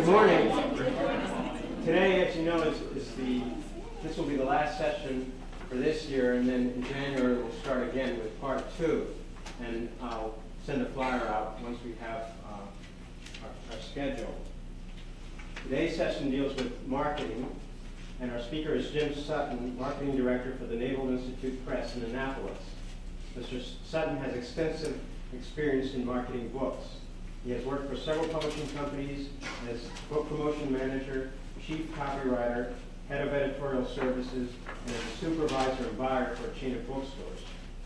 Good morning. Today, as you know, this will be the last session for this year, and then in January we'll start again with part 2. And I'll send a flyer out once we have our schedule. Today's session deals with marketing, and our speaker is Jim Sutton, Marketing Director for the Naval Institute Press in Annapolis. Mr. Sutton has extensive experience in marketing books. He has worked for several publishing companies as book promotion manager, chief copywriter, head of editorial services, and as a supervisor and buyer for a chain of bookstores.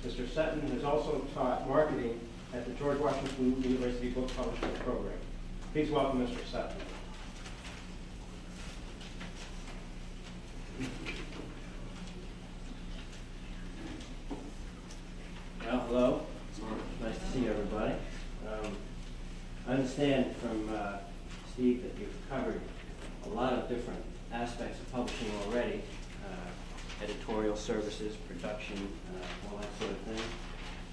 Mr. Sutton has also taught marketing at the George Washington University Book Publishing Program. Please welcome Mr. Sutton. Well, hello. Nice to see everybody. I understand from Steve that you've covered a lot of different aspects of publishing already, editorial services, production, all that sort of thing.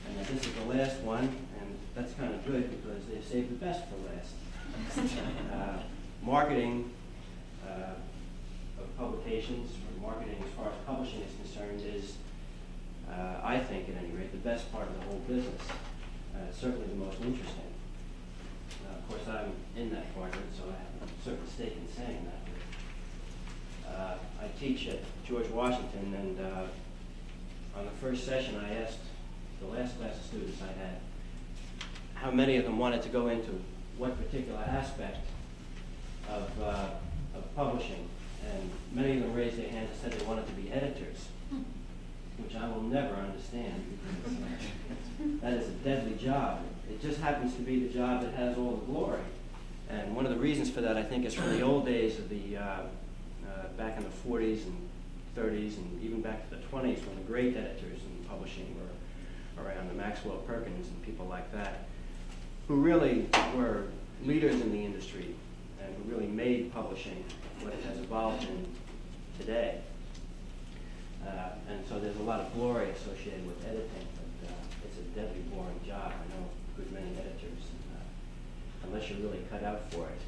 And that this is the last one, and that's kind of good because they've saved the best for last. Marketing of publications, or marketing as far as publishing is concerned, is, I think at any rate, the best part of the whole business. Certainly the most interesting. Of course, I'm in that department, so I have a certain stake in saying that. I teach at George Washington, and on the first session I asked the last class of students I had how many of them wanted to go into what particular aspect of publishing, and many of them raised their hands and said they wanted to be editors, which I will never understand, because that is a deadly job. It just happens to be the job that has all the glory. And one of the reasons for that, I think, is from the old days of the, back in the 40s and 30s, and even back to the 20s, when the great editors in publishing were around, the Maxwell Perkins and people like that, who really were leaders in the industry and who really made publishing what it has evolved in today. And so there's a lot of glory associated with editing, but it's a deadly boring job. I know a good many editors, unless you're really cut out for it,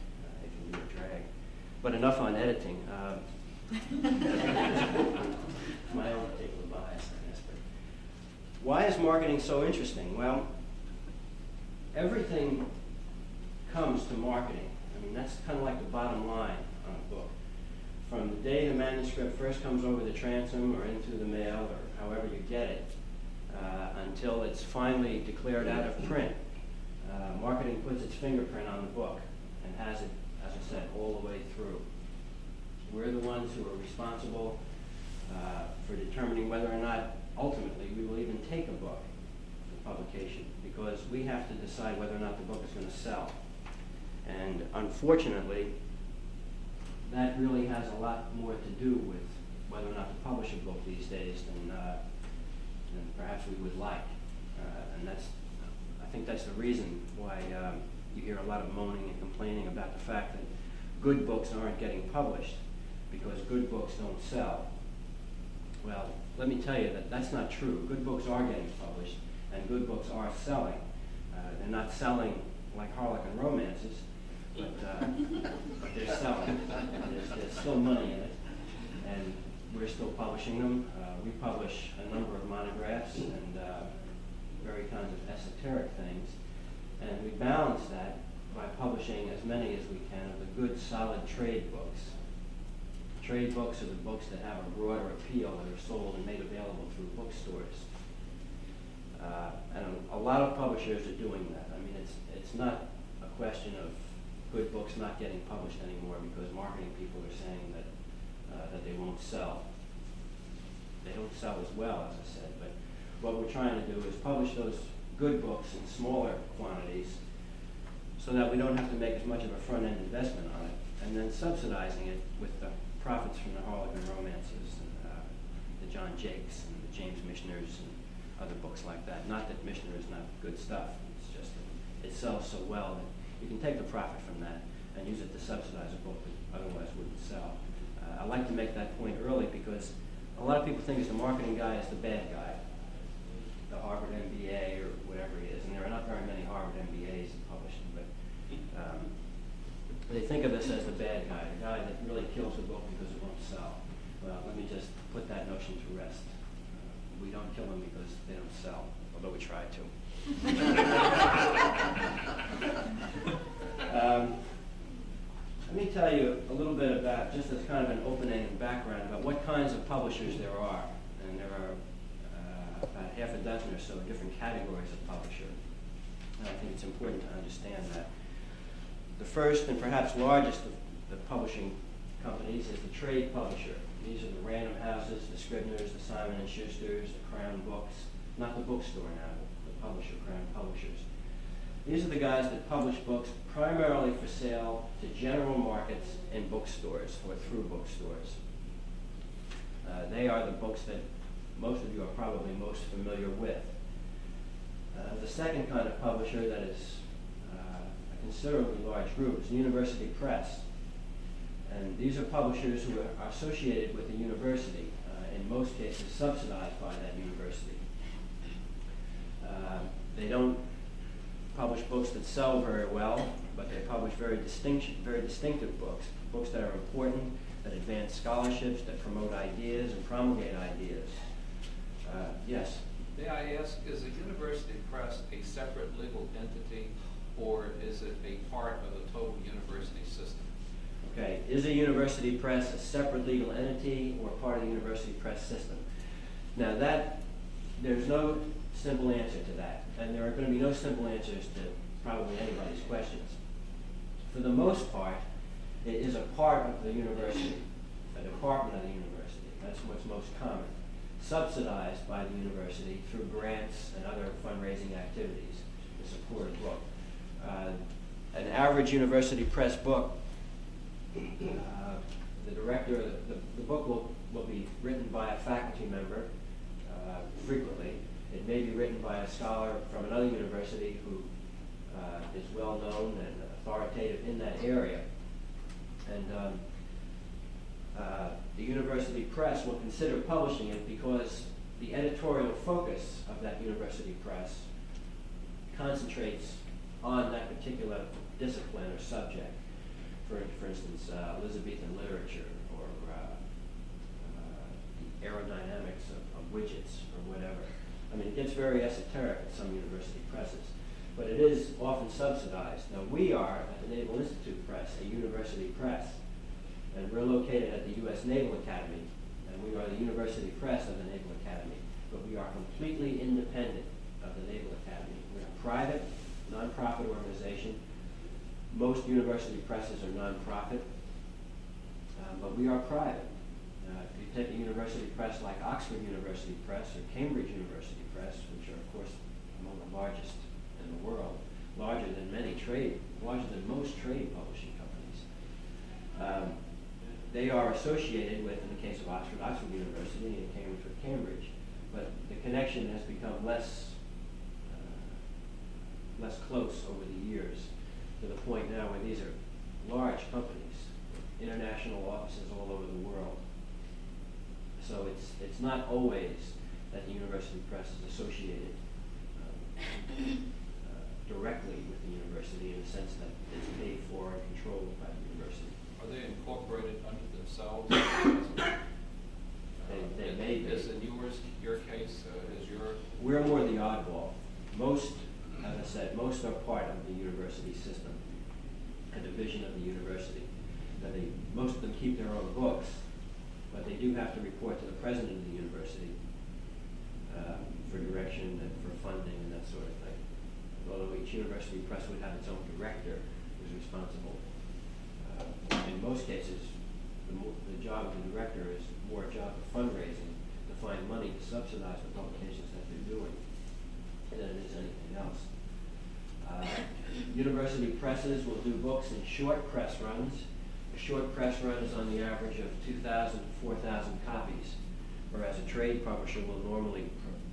it can be a drag. But enough on editing. My own particular bias, I guess. But why is marketing so interesting? Well, everything comes to marketing. I mean, that's kind of like the bottom line on a book. From the day the manuscript first comes over the transom or into the mail or however you get it, until it's finally declared out of print, marketing puts its fingerprint on the book and has it, as I said, all the way through. We're the ones who are responsible for determining whether or not ultimately we will even take a book for publication, because we have to decide whether or not the book is going to sell. And unfortunately, that really has a lot more to do with whether or not to publish a book these days than perhaps we would like. And I think that's the reason why you hear a lot of moaning and complaining about the fact that good books aren't getting published because good books don't sell. Well, let me tell you that that's not true. Good books are getting published, and good books are selling. They're not selling like Harlequin romances, but they're selling. There's still money in it, and we're still publishing them. We publish a number of monographs and very kinds of esoteric things, and we balance that by publishing as many as we can of the good, solid trade books. Trade books are the books that have a broader appeal, that are sold and made available through bookstores. And a lot of publishers are doing that. I mean, it's not a question of good books not getting published anymore because marketing people are saying that they won't sell. They don't sell as well, as I said, but what we're trying to do is publish those good books in smaller quantities so that we don't have to make as much of a front-end investment on it, and then subsidizing it with the profits from the Harlequin romances and the John Jakes and the James Mishners and other books like that. Not that Mishner is not good stuff, it's just that it sells so well that you can take the profit from that and use it to subsidize a book that otherwise wouldn't sell. I like to make that point early because a lot of people think the marketing guy is the bad guy, the Harvard MBA or whatever he is, and there are not very many Harvard MBAs in publishing, but They think of us as the bad guy, the guy that really kills the book because it won't sell. Well, let me just put that notion to rest. We don't kill them because they don't sell, although we try to. Let me tell you a little bit about, just as kind of an opening and background, about what kinds of publishers there are. And there are about half a dozen or so different categories of publisher. And I think it's important to understand that. The first and perhaps largest of the publishing companies is the trade publisher. These are the Random Houses, the Scribners, the Simon & Schusters, the Crown Books, not the bookstore now, the publisher, Crown Publishers. These are the guys that publish books primarily for sale to general markets in bookstores or through bookstores. They are the books that most of you are probably most familiar with. The second kind of publisher that is a considerably large group is the University Press. And these are publishers who are associated with the university, in most cases subsidized by that university. They don't publish books that sell very well, but they publish very distinctive books, books that are important, that advance scholarships, that promote ideas and promulgate ideas. Yes? May I ask, is a university press a separate legal entity, or is it a part of the total university system? Okay, is a university press a separate legal entity or part of the university press system? Now there's no simple answer to that, and there are going to be no simple answers to probably anybody's questions. For the most part, it is a part of the university, a department of the university. That's what's most common. Subsidized by the university through grants and other fundraising activities to support a book. An average university press book, the director, the book will be written by a faculty member frequently. It may be written by a scholar from another university who is well known and authoritative in that area. And the university press will consider publishing it because the editorial focus of that university press concentrates on that particular discipline or subject. For instance, Elizabethan literature or the aerodynamics of widgets or whatever. I mean, it gets very esoteric at some university presses, but it is often subsidized. Now, we are, at the Naval Institute Press, a university press, and we're located at the U.S. Naval Academy, and we are the university press of the Naval Academy, but we are completely independent of the Naval Academy. We're a private, non-profit organization. Most university presses are non-profit, but we are private. If you take a university press like Oxford University Press or Cambridge University Press, which are, of course, among the largest in the world, larger than most trade publishing companies. They are associated with, in the case of Oxford University, and Cambridge with Cambridge, but the connection has become less close over the years, to the point now where these are large companies, international offices all over the world. So it's not always that the university press is associated directly with the university in the sense that it's paid for and controlled by the university. Are they incorporated under themselves? They may be. Is in your case, We're more the oddball. Most, as I said, most are part of the university system, a division of the university. Now most of them keep their own books, but they do have to report to the president of the university for direction and for funding and that sort of thing. Although each university press would have its own director who's responsible. In most cases, the job of the director is more a job of fundraising to find money to subsidize the publications that they're doing than it is anything else. University presses will do books in short press runs. A short press run is on the average of 2,000 to 4,000 copies, whereas a trade publisher will normally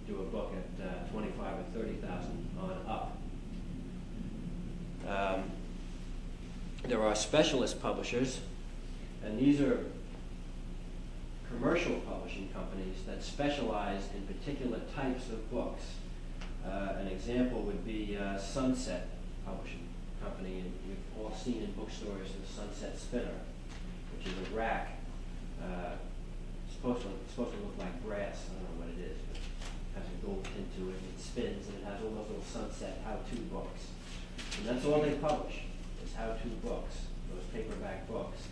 do a book at 25 or 30,000 on up. There are specialist publishers, and these are commercial publishing companies that specialize in particular types of books. An example would be Sunset Publishing company, and you've all seen in bookstores the Sunset Spinner, which is a rack. It's supposed to look like brass. I don't know what it is, but it has a gold tint to it. It spins, and it has all those little Sunset how-to books. And that's all they publish, is how-to books, those paperback books.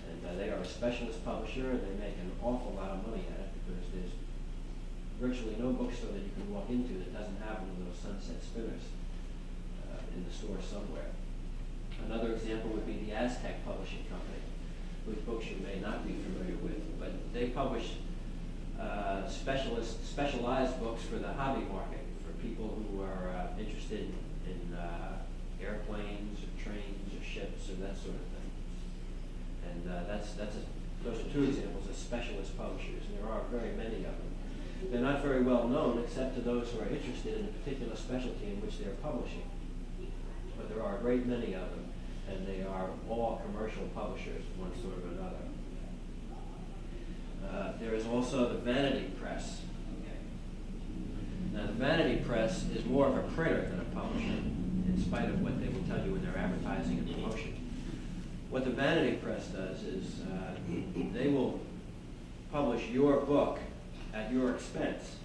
And they are a specialist publisher, and they make an awful lot of money at it because there's virtually no bookstore that you can walk into that doesn't have one of those Sunset Spinners in the store somewhere. Another example would be the Aztec Publishing Company, whose books you may not be familiar with, but they publish specialized books for the hobby market, for people who are interested in airplanes or trains or ships or that sort of thing. And those are two examples of specialist publishers, and there are very many of them. They're not very well known except to those who are interested in a particular specialty in which they're publishing. But there are a great many of them, and they are all commercial publishers of one sort or another. There is also the Vanity Press. Now, the Vanity Press is more of a printer than a publisher, in spite of what they will tell you in their advertising and promotion. What the Vanity Press does is they will publish your book at your expense.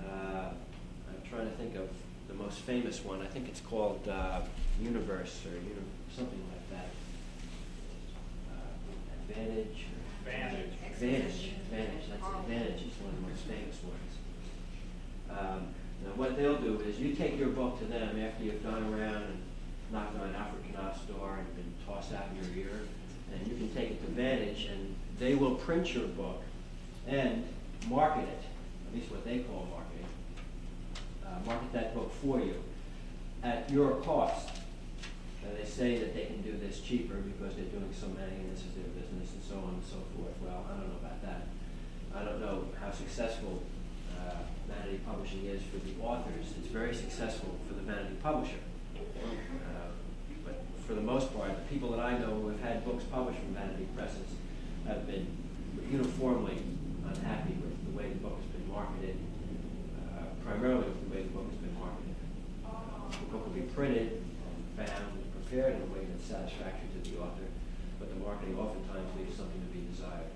I'm trying to think of the most famous one. I think it's called Universe or something like that. Advantage. That's Advantage is one of the most famous ones. Now what they'll do is you take your book to them after you've gone around and knocked on Alfred Knopf's door and been tossed out in your ear, and you can take it to Vantage, and they will print your book and market it, at least what they call marketing, market that book for you at your cost. They say that they can do this cheaper because they're doing so many and this is their business and so on and so forth. Well, I don't know about that. I don't know how successful Vanity Publishing is for the authors. It's very successful for the Vanity Publisher. But for the most part, the people that I know who have had books published from Vanity Presses have been uniformly unhappy with the way the book has been marketed, primarily with the way the book has been marketed. The book will be printed, bound, and prepared in a way that's satisfactory to the author, but the marketing oftentimes leaves something to be desired.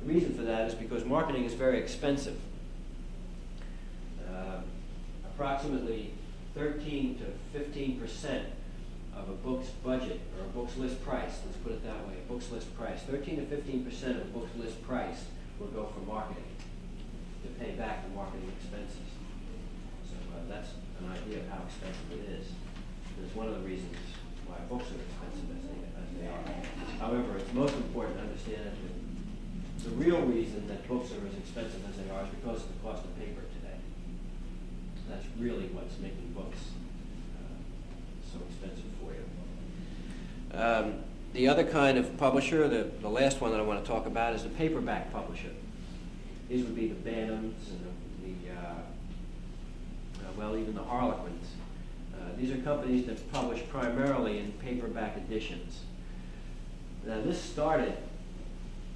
The reason for that is because marketing is very expensive. Approximately 13 to 15% of a book's budget, or a book's list price, let's put it that way, a book's list price, 13 to 15% of a book's list price will go for marketing to pay back the marketing expenses. So that's an idea of how expensive it is. It's one of the reasons why books are expensive as they are. However, it's most important to understand that the real reason that books are as expensive as they are is because of the cost of paper today. That's really what's making books so expensive for you. The other kind of publisher, the last one that I want to talk about, is the paperback publisher. These would be the Bantams and even the Harlequins. These are companies that publish primarily in paperback editions. Now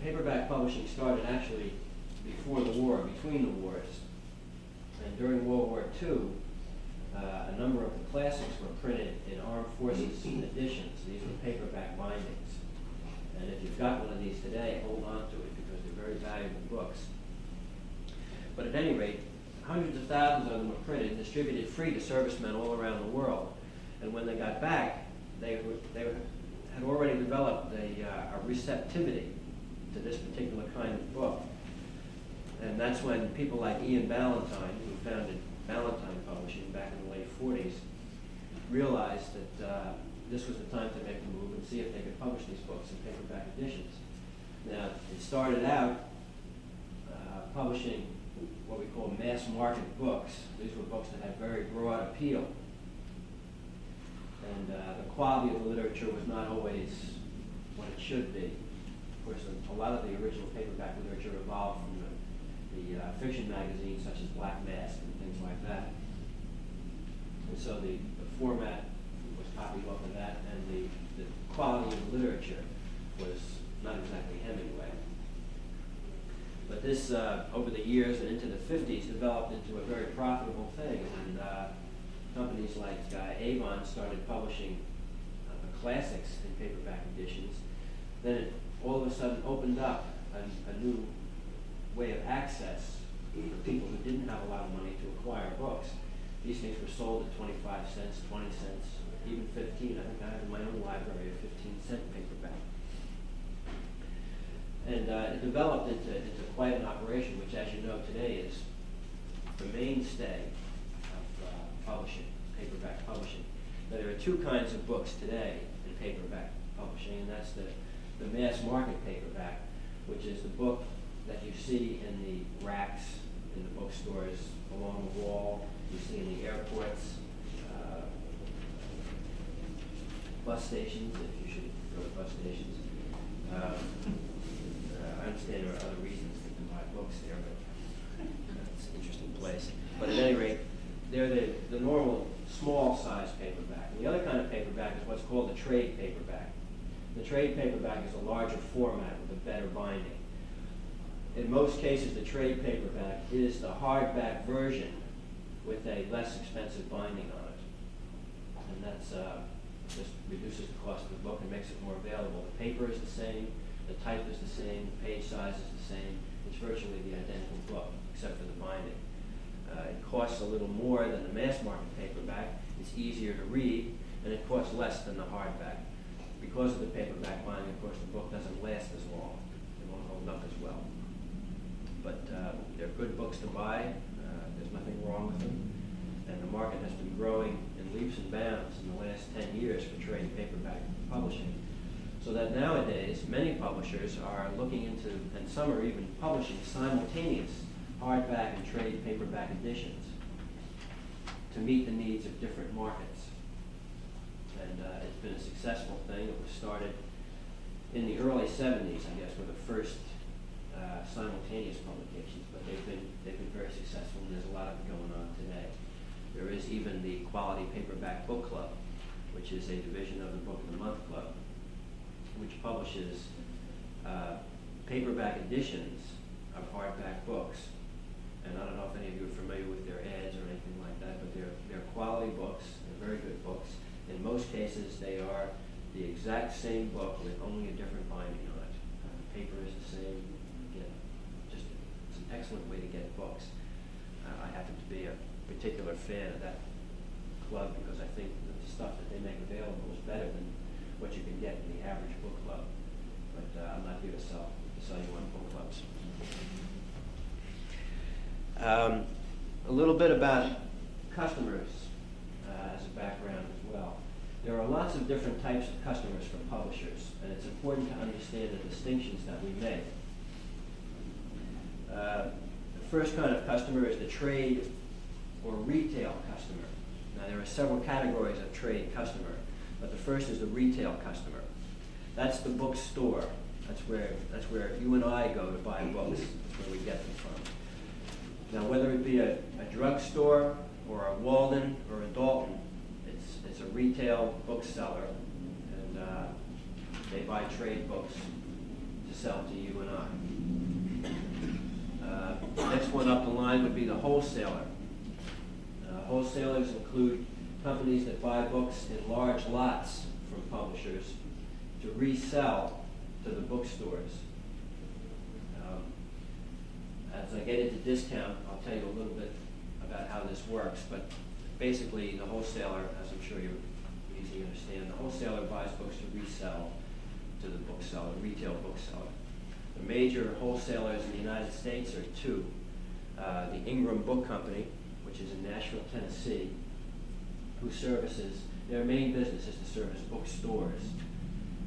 paperback publishing started actually before the war, between the wars. And during World War II, a number of the classics were printed in armed forces editions. These were paperback bindings. And if you've got one of these today, hold on to it because they're very valuable books. But at any rate, hundreds of thousands of them were printed and distributed free to servicemen all around the world. And when they got back, they had already developed a receptivity to this particular kind of book. And that's when people like Ian Ballantyne, who founded Ballantyne Publishing back in the late 40s, realized that this was the time to make the move and see if they could publish these books in paperback editions. Now, it started out publishing what we call mass market books. These were books that had very broad appeal. And the quality of the literature was not always what it should be. Of course, a lot of the original paperback literature evolved from the fiction magazines such as Black Mask and things like that. And so the format was copied off of that, and the quality of the literature was not exactly Hemingway. But this, over the years and into the 50s, developed into a very profitable thing, and companies companies like Avon started publishing the classics in paperback editions, then it all of a sudden opened up a new way of access for people who didn't have a lot of money to acquire books. These things were sold at 25 cents, 20 cents, even 15. I think I have in my own library a 15-cent paperback. And it developed into quite an operation, which, as you know, today is the mainstay of publishing, paperback publishing. Now, there are two kinds of books today in paperback publishing, and that's the mass market paperback, which is the book that you see in the racks in the bookstores along the wall, you see in the airports, bus stations, if you should go to bus stations. I understand there are other reasons to buy books there, but it's an interesting place. But at any rate, they're the normal small size paperback. And the other kind of paperback is what's called the trade paperback. The trade paperback is a larger format with a better binding. In most cases, the trade paperback is the hardback version with a less expensive binding on it. And that's just reduces the cost of the book and makes it more available. The paper is the same, the type is the same, the page size is the same. It's virtually the identical book, except for the binding. It costs a little more than the mass market paperback. It's easier to read, and it costs less than the hardback. Because of the paperback binding, of course, the book doesn't last as long. It won't hold up as well. But they're good books to buy. There's nothing wrong with them. And the market has been growing in leaps and bounds in the last 10 years for trade paperback publishing. So that nowadays, many publishers are looking into, and some are even publishing simultaneous hardback and trade paperback editions to meet the needs of different markets. And it's been a successful thing. It was started in the early 70s, I guess, were the first simultaneous publications, but they've been very successful, and there's a lot of it going on today. There is even the Quality Paperback Book Club, which is a division of the Book of the Month Club, which publishes paperback editions of hardback books. And I don't know if any of you are familiar with their ads or anything like that, but they're quality books. They're very good books. In most cases, they are the exact same book with only a different binding on it. The paper is the same. Again, just it's an excellent way to get books. I happen to be a particular fan of that club because I think that the stuff that they make available is better than what you can get in the average book club. But I'm not here to sell you on book clubs. A little bit about customers as a background as well. There are lots of different types of customers for publishers, and it's important to understand the distinctions that we make. The first kind of customer is the trade or retail customer. Now, there are several categories of trade customer, but the first is the retail customer. That's the bookstore. That's where you and I go to buy books. That's where we get them from. Now, whether it be a drugstore or a Walden or a Dalton, it's a retail bookseller, and they buy trade books to sell to you and I. Next one up the line would be the wholesaler. Wholesalers include companies that buy books in large lots from publishers to resell to the bookstores. As I get into discount, I'll tell you a little bit about how this works, but basically the wholesaler, as I'm sure you easily understand, the wholesaler buys books to resell to the bookseller, retail bookseller. The major wholesalers in the United States are two. The Ingram Book Company, which is in Nashville, Tennessee, who services, their main business is to service bookstores.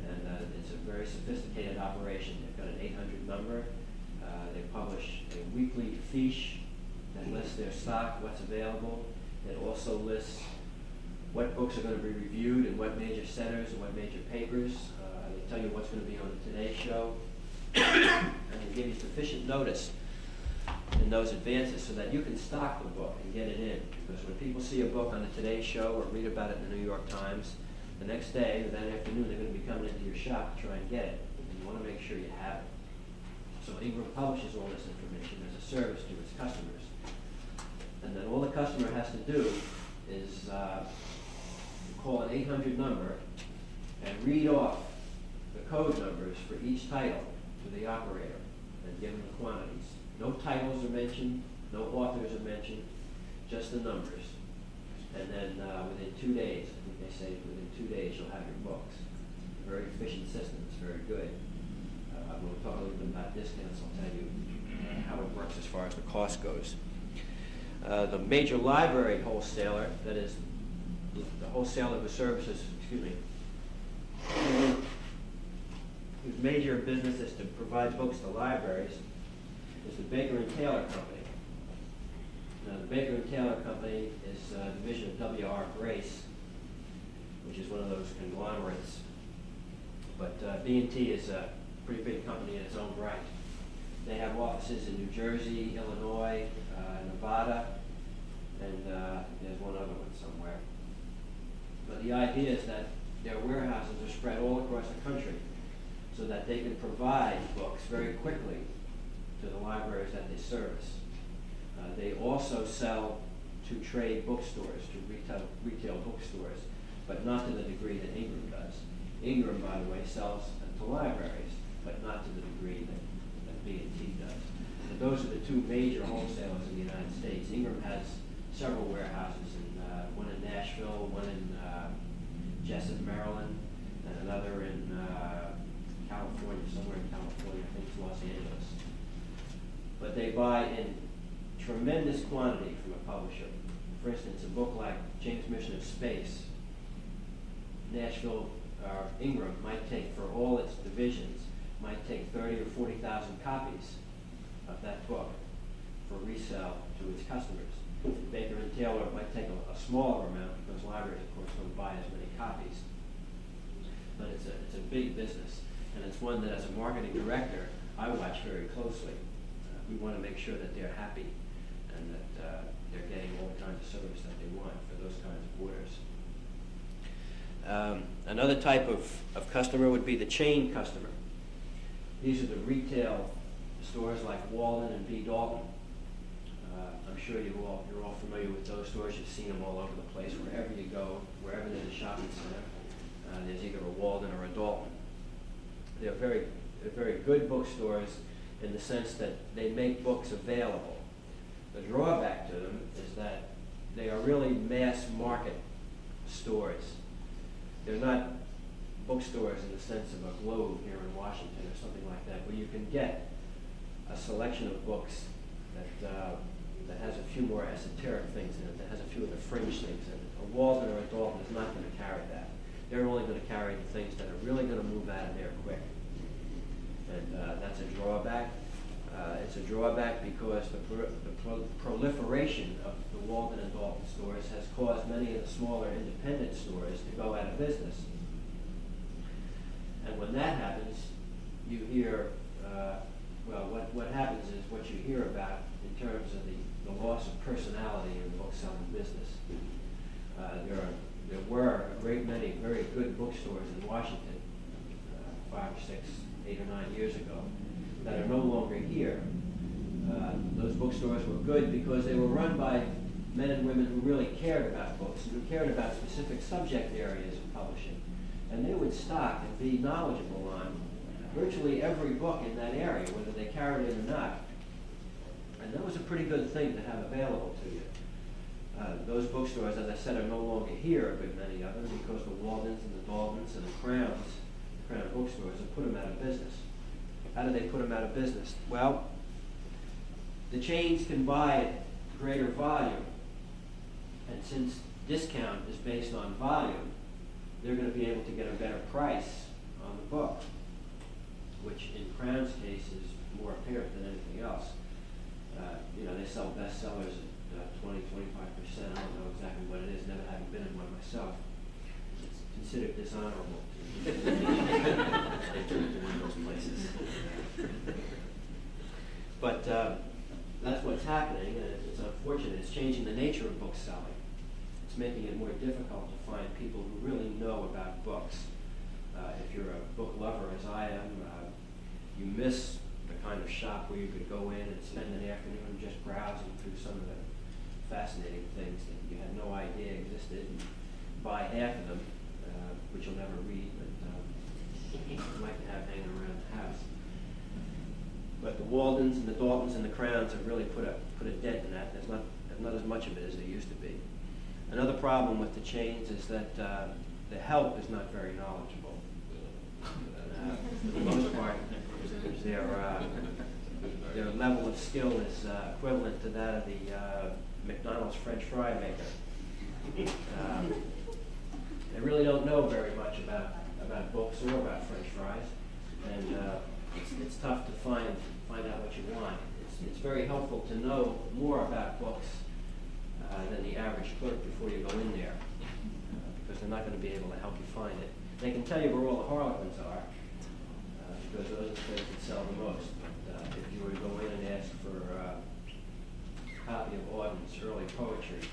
And it's a very sophisticated operation. They've got an 800 number. They publish a weekly fiche that lists their stock, what's available. It also lists what books are going to be reviewed in what major centers and what major papers. They tell you what's going to be on the Today Show. And they give you sufficient notice in those advances so that you can stock the book and get it in. Because when people see a book on the Today Show or read about it in the New York Times, the next day or that afternoon they're going to be coming into your shop to try and get it. And you want to make sure you have it. So Ingram publishes all this information as a service to its customers. And then all the customer has to do is call an 800 number and read off the code numbers for each title to the operator and give them the quantities. No titles are mentioned, no authors are mentioned, just the numbers. And then within 2 days, I think they say within 2 days you'll have your books. Very efficient system, it's very good. We'll talk a little bit about discounts, I'll tell you how it works as far as the cost goes. The major library wholesaler, that is the wholesaler who services, whose major business is to provide books to libraries, is the Baker and Taylor Company. Now, the Baker and Taylor Company is a division of W.R. Grace, which is one of those conglomerates. But B&T is a pretty big company in its own right. They have offices in New Jersey, Illinois, Nevada, and there's one other one somewhere. But the idea is that their warehouses are spread all across the country so that they can provide books very quickly to the libraries that they service. They also sell to trade bookstores, to retail bookstores, but not to the degree that Ingram does. Ingram, by the way, sells to libraries, but not to the degree that B&T does. So those are the two major wholesalers in the United States. Ingram has several warehouses, one in Nashville, one in Jessup, Maryland, and another in California, somewhere in California, I think it's Los Angeles. But they buy in tremendous quantity from a publisher. For instance, a book like James Mission of Space, Ingram might take, for all its divisions, might take 30 or 40,000 copies of that book for resale to its customers. Baker and Taylor might take a smaller amount because libraries, of course, don't buy as many copies. But it's a big business, and it's one that, as a marketing director, I watch very closely. We want to make sure that they're happy and that they're getting all the kinds of service that they want for those kinds of orders. Another type of customer would be the chain customer. These are the retail stores like Walden and B. Dalton. I'm sure you're all familiar with those stores. You've seen them all over the place. Wherever you go, wherever there's a shopping center, there's either a Walden or a Dalton. They're very good bookstores in the sense that they make books available. The drawback to them is that they are really mass market stores. They're not bookstores in the sense of a Globe here in Washington or something like that, where you can get a selection of books that has a few more esoteric things in it, that has a few of the fringe things in it. A Walden or a Dalton is not going to carry that. They're only going to carry the things that are really going to move out of there quick. And that's a drawback. It's a drawback because the proliferation of the Walden and Dalton stores has caused many of the smaller independent stores to go out of business. And when that happens, you hear, what happens is what you hear about in terms of the loss of personality in the book-selling business. There were a great many very good bookstores in Washington 5 or 6, 8 or 9 years ago that are no longer here. Those bookstores were good because they were run by men and women who really cared about books and who cared about specific subject areas of publishing. And they would stock and be knowledgeable on virtually every book in that area, whether they carried it or not. And that was a pretty good thing to have available to you. Those bookstores, as I said, are no longer here, a good many of them, because the Waldens and the Daltons and the Crown bookstores have put them out of business. How do they put them out of business? Well, the chains can buy at greater volume, and since discount is based on volume, they're going to be able to get a better price on the book, which in Crown's case is more apparent than anything else. They sell bestsellers at 20, 25%. I don't know exactly what it is, never having been in one myself. It's considered dishonorable to one of those places. But that's what's happening, and it's unfortunate. It's changing the nature of book selling. It's making it more difficult to find people who really know about books. If you're a book lover, as I am, you miss the kind of shop where you could go in and spend an afternoon just browsing through some of the fascinating things that you had no idea interested, buy half of them, which you'll never read, but you like to have hanging around the house. But the Waldens and the Daltons and the Crowns have really put a dent in that. There's not as much of it as there used to be. Another problem with the chains is that the help is not very knowledgeable. For the most part, their level of skill is equivalent to that of the McDonald's French fry maker. They really don't know very much about books or about French fries, and it's tough to find out what you want. It's very helpful to know more about books than the average clerk before you go in there, because they're not going to be able to help you find it. They can tell you where all the Harlequins are, because those are the things that sell the most. But if you were to go in and ask for a copy of Auden's early poetry,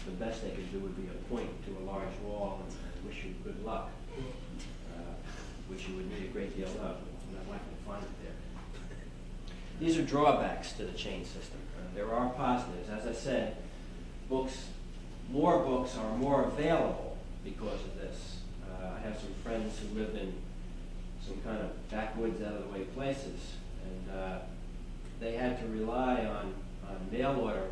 the best they could do would be to point to a large wall and wish you good luck, which you would need a great deal of. I'm not likely to find it there. These are drawbacks to the chain system. There are positives. As I said, more books are more available because of this. I have some friends who live in some kind of backwoods, out of the way places, and they had to rely on mail order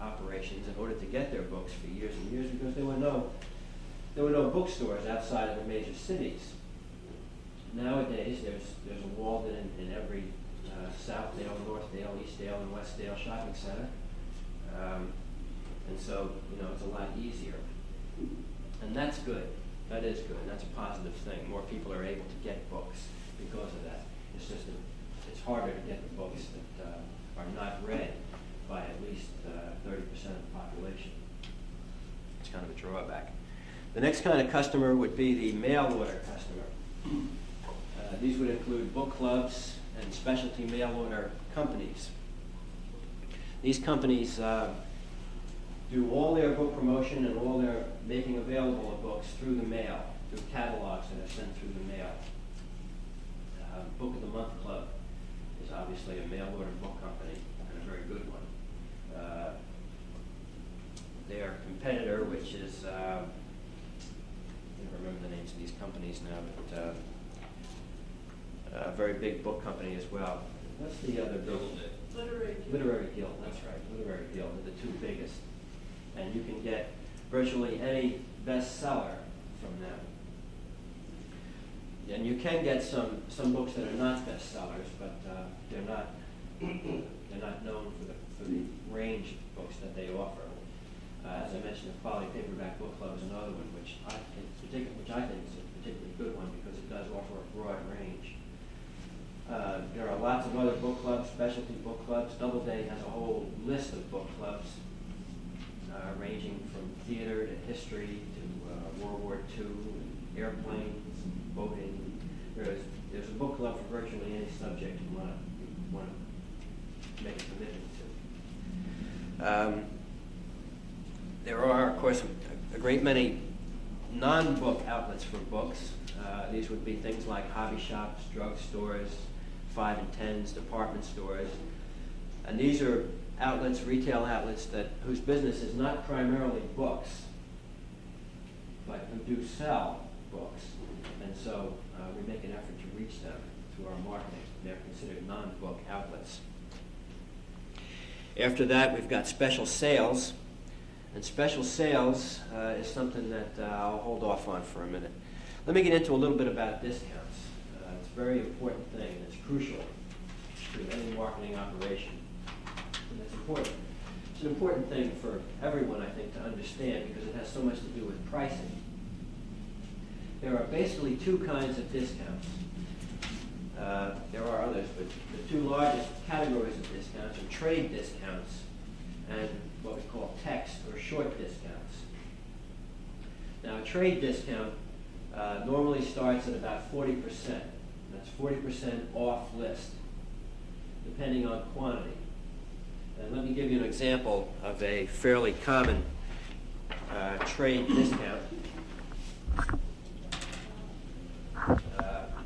operations in order to get their books for years and years, because there were no bookstores outside of the major cities. Nowadays, there's a Walden in every Southdale, Northdale, Eastdale, and Westdale shopping center, and so it's a lot easier, and that's good. That is good. That's a positive thing. More people are able to get books because of that. It's just that it's harder to get the books that are not read by at least 30% of the population. It's kind of a drawback. The next kind of customer would be the mail order customer. These would include book clubs and specialty mail order companies. These companies do all their book promotion and all their making available of books through the mail, through catalogs that are sent through the mail. Book of the Month Club is obviously a mail order book company, and a very good one. Their competitor, which is, I don't remember the names of these companies now, but a very big book company as well. What's the other big? Literary Guild, that's right. Literary Guild are the two biggest. And you can get virtually any bestseller from them. And you can get some books that are not bestsellers, but they're not known for the range of books that they offer. As I mentioned, the Quality Paperback Book Club is another one, which I think is a particularly good one because it does offer a broad range. There are lots of other book clubs, specialty book clubs. Doubleday has a whole list of book clubs, ranging from theater to history to World War II, and airplanes, and boating. There's a book club for virtually any subject you want to make a commitment to. There are, of course, a great many non-book outlets for books. These would be things like hobby shops, drugstores, 5 and 10s, department stores. And these are outlets, retail outlets, whose business is not primarily books, but who do sell books. And so we make an effort to reach them through our marketing. They're considered non-book outlets. After that, we've got special sales. And special sales is something that I'll hold off on for a minute. Let me get into a little bit about discounts. It's a very important thing, and it's crucial to any marketing operation. And it's important. It's an important thing for everyone, I think, to understand because it has so much to do with pricing. There are basically two kinds of discounts. There are others, but the two largest categories of discounts are trade discounts and what we call text or short discounts. Now, a trade discount normally starts at about 40%. That's 40% off list, depending on quantity. And let me give you an example of a fairly common trade discount.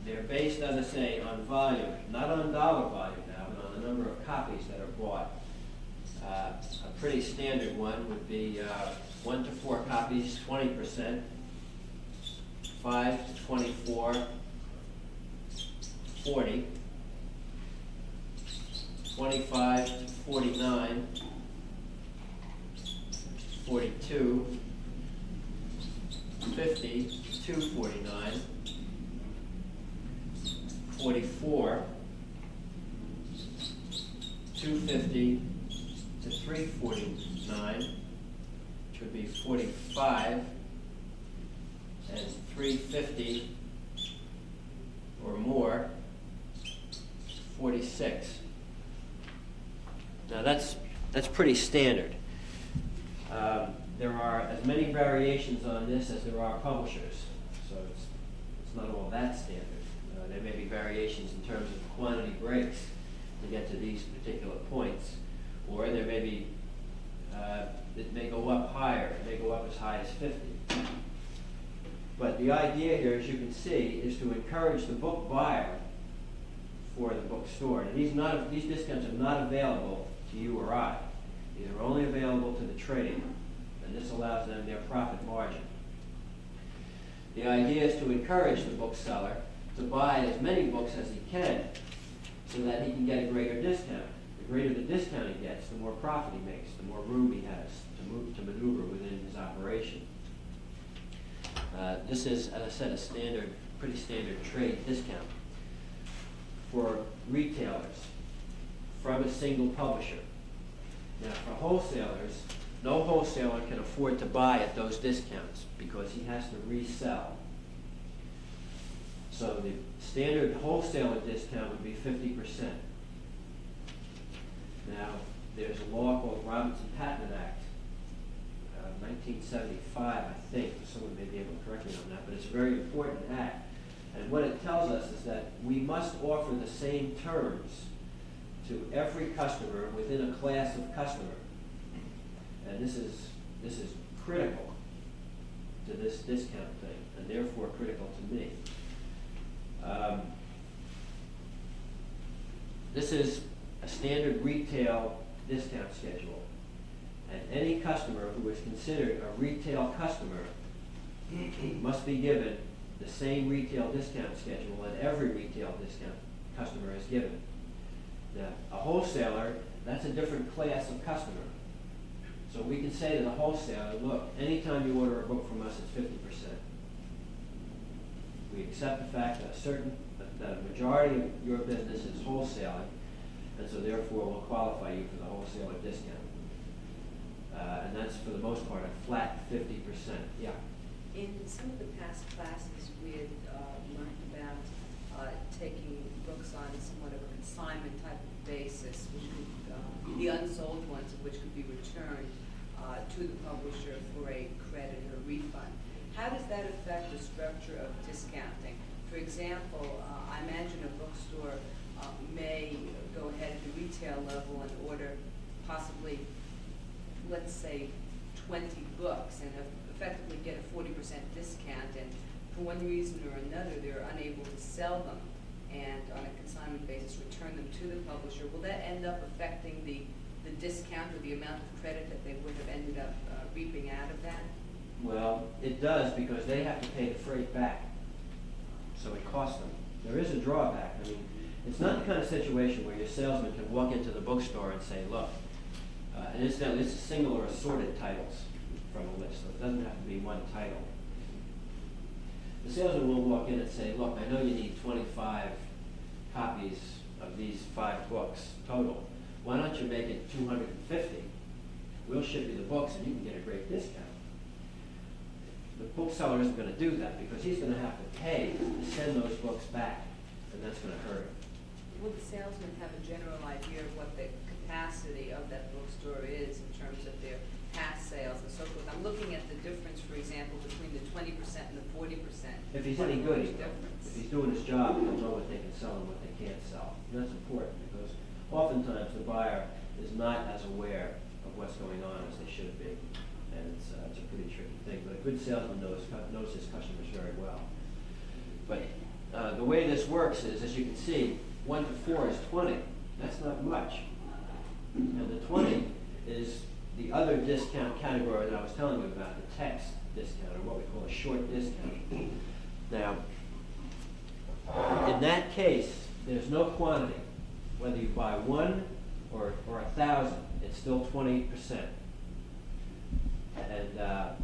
They're based, as I say, on volume, not on dollar volume now, but on the number of copies that are bought. A pretty standard one would be 1 to 4 copies, 20%. 5 to 24, 40. 25 to 49, 42, 50 to 249, 44, 250 to 349, which would be 45, and 350 or more, 46. Now that's pretty standard. There are as many variations on this as there are publishers, so it's not all that standard. There may be variations in terms of quantity breaks to get to these particular points, or there may be, it may go up higher, it may go up as high as 50. But the idea here, as you can see, is to encourage the book buyer for the bookstore. And these discounts are not available to you or I. These are only available to the trade, and this allows them their profit margin. The idea is to encourage the bookseller to buy as many books as he can so that he can get a greater discount. The greater the discount he gets, the more profit he makes, the more room he has to maneuver within his operation. This is, as I said, a pretty standard trade discount for retailers from a single publisher. Now, for wholesalers, no wholesaler can afford to buy at those discounts because he has to resell. So the standard wholesaler discount would be 50%. Now, there's a law called Robinson-Patman Act, 1975, I think. Someone may be able to correct me on that, but it's a very important act. And what it tells us is that we must offer the same terms to every customer within a class of customer. And this is critical to this discount thing, and therefore critical to me. This is a standard retail discount schedule, and any customer who is considered a retail customer must be given the same retail discount schedule that every retail discount customer is given. Now, a wholesaler, that's a different class of customer. So we can say to the wholesaler, look, anytime you order a book from us, it's 50%. We accept the fact that a majority of your business is wholesaling, and so therefore we'll qualify you for the wholesaler discount. And that's for the most part a flat 50%. Yeah. In some of the past classes, we had learned about taking books on somewhat of a consignment type of basis, which could, the unsold ones of which could be returned to the publisher for a credit or refund. How does that affect the structure of discounting? For example, I imagine a bookstore may go ahead at the retail level and order possibly, let's say, 20 books and effectively get a 40% discount, and for one reason or another they're unable to sell them and on a consignment basis return them to the publisher. Will that end up affecting the discount or the amount of credit that they would have ended up reaping out of that? Well, it does, because they have to pay the freight back, so it costs them. There is a drawback. I mean, it's not the kind of situation where your salesman can walk into the bookstore and say, look, and incidentally, it's single or assorted titles from a list, so it doesn't have to be one title. The salesman will walk in and say, look, I know you need 25 copies of these 5 books total. Why don't you make it 250? We'll ship you the books and you can get a great discount. The bookseller isn't going to do that because he's going to have to pay to send those books back, and that's going to hurt him. Will the salesman have a general idea of what the capacity of that bookstore is in terms of their past sales and so forth? I'm looking at the difference, for example, between the 20% and the 40%. If he's any good, he will. If he's doing his job, he'll know what they can sell and what they can't sell. And that's important because oftentimes the buyer is not as aware of what's going on as they should be. And it's a pretty tricky thing. But a good salesman knows his customers very well. But the way this works is, as you can see, 1 to 4 is 20. That's not much. And the 20 is the other discount category that I was telling you about, the text discount, or what we call a short discount. Now, in that case, there's no quantity. Whether you buy one or 1,000, it's still 20%. And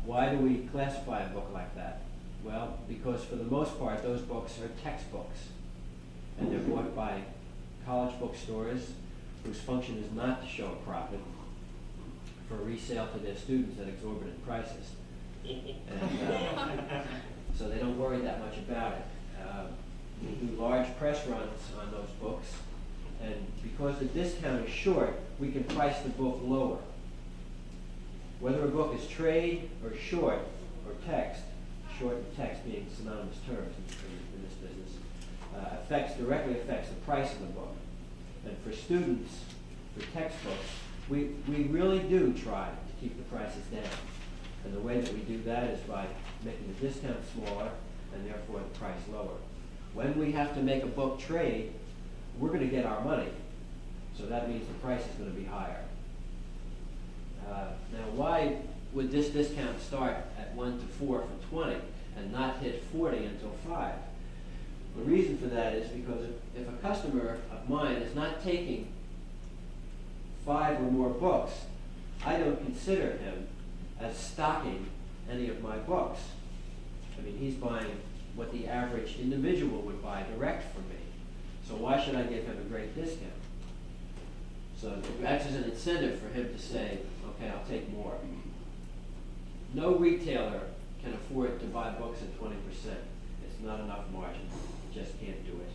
why do we classify a book like that? Well, because for the most part, those books are textbooks. And they're bought by college bookstores whose function is not to show a profit for resale to their students at exorbitant prices. And so they don't worry that much about it. We do large press runs on those books, and because the discount is short, we can price the book lower. Whether a book is trade or short or text, short and text being synonymous terms in this business, directly affects the price of the book. And for students, for textbooks, we really do try to keep the prices down. And the way that we do that is by making the discount smaller and therefore the price lower. When we have to make a book trade, we're going to get our money. So that means the price is going to be higher. Now, why would this discount start at 1 to 4 for 20 and not hit 40 until 5? The reason for that is because if a customer of mine is not taking 5 or more books, I don't consider him as stocking any of my books. I mean, he's buying what the average individual would buy direct from me. So why should I give him a great discount? So it acts as an incentive for him to say, okay, I'll take more. No retailer can afford to buy books at 20%. It's not enough margin. You just can't do it.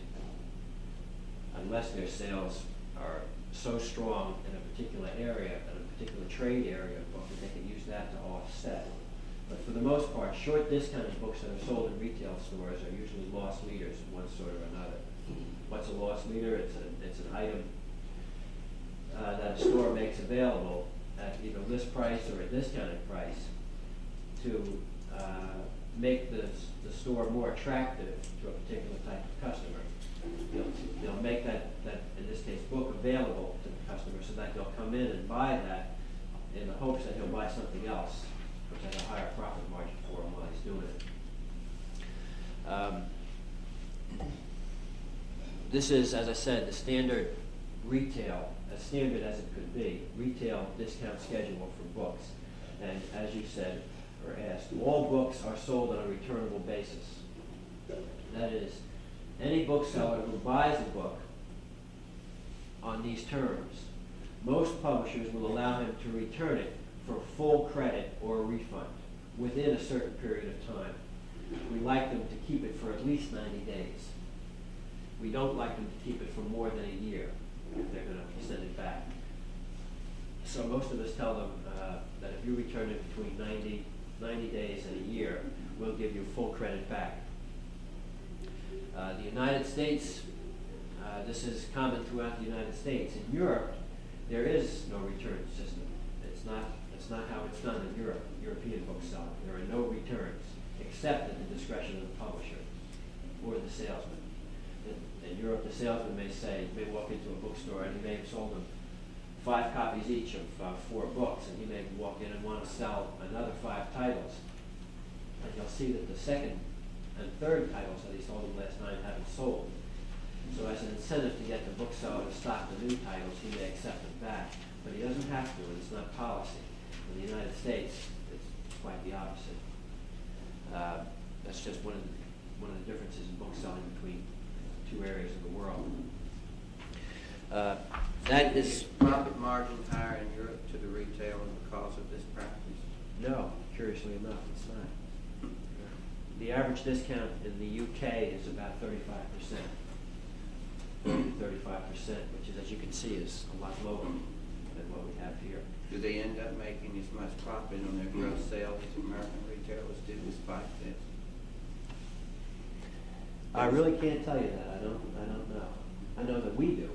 Unless their sales are so strong in a particular area, in a particular trade area of book, that they can use that to offset. But for the most part, short discounted books that are sold in retail stores are usually loss leaders of one sort or another. What's a loss leader? It's an item that a store makes available at either list price or a discounted price to make the store more attractive to a particular type of customer. They'll make that, in this case, book available to the customer so that they'll come in and buy that in the hopes that he'll buy something else, which has a higher profit margin for him while he's doing it. This is, as I said, the standard retail, as standard as it could be, retail discount schedule for books. And as you said, or asked, all books are sold on a returnable basis. That is, any bookseller who buys a book on these terms, most publishers will allow him to return it for full credit or a refund within a certain period of time. We like them to keep it for at least 90 days. We don't like them to keep it for more than a year if they're going to send it back. So most of us tell them that if you return it between 90 days and a year, we'll give you full credit back. The United States, this is common throughout the United States. In Europe, there is no return system. It's not how it's done in Europe, European bookselling. There are no returns, except at the discretion of the publisher or the salesman. In Europe, the salesman may walk into a bookstore and he may have sold them 5 copies each of 4 books, and he may walk in and want to sell another 5 titles. And you'll see that the second and third titles that he sold them last time haven't sold. So as an incentive to get the bookseller to stock the new titles, he may accept them back. But he doesn't have to, and it's not policy. In the United States, it's quite the opposite. That's just one of the differences in bookselling between 2 areas of the world. That is profit margin higher in Europe to the retailer because of this practice? No, curiously enough, it's not. The average discount in the UK is about 35%. 35%, which is, as you can see, is a lot lower than what we have here. Do they end up making as much profit on their gross sales as American retailers do despite this? I really can't tell you that. I don't know. I know that we do,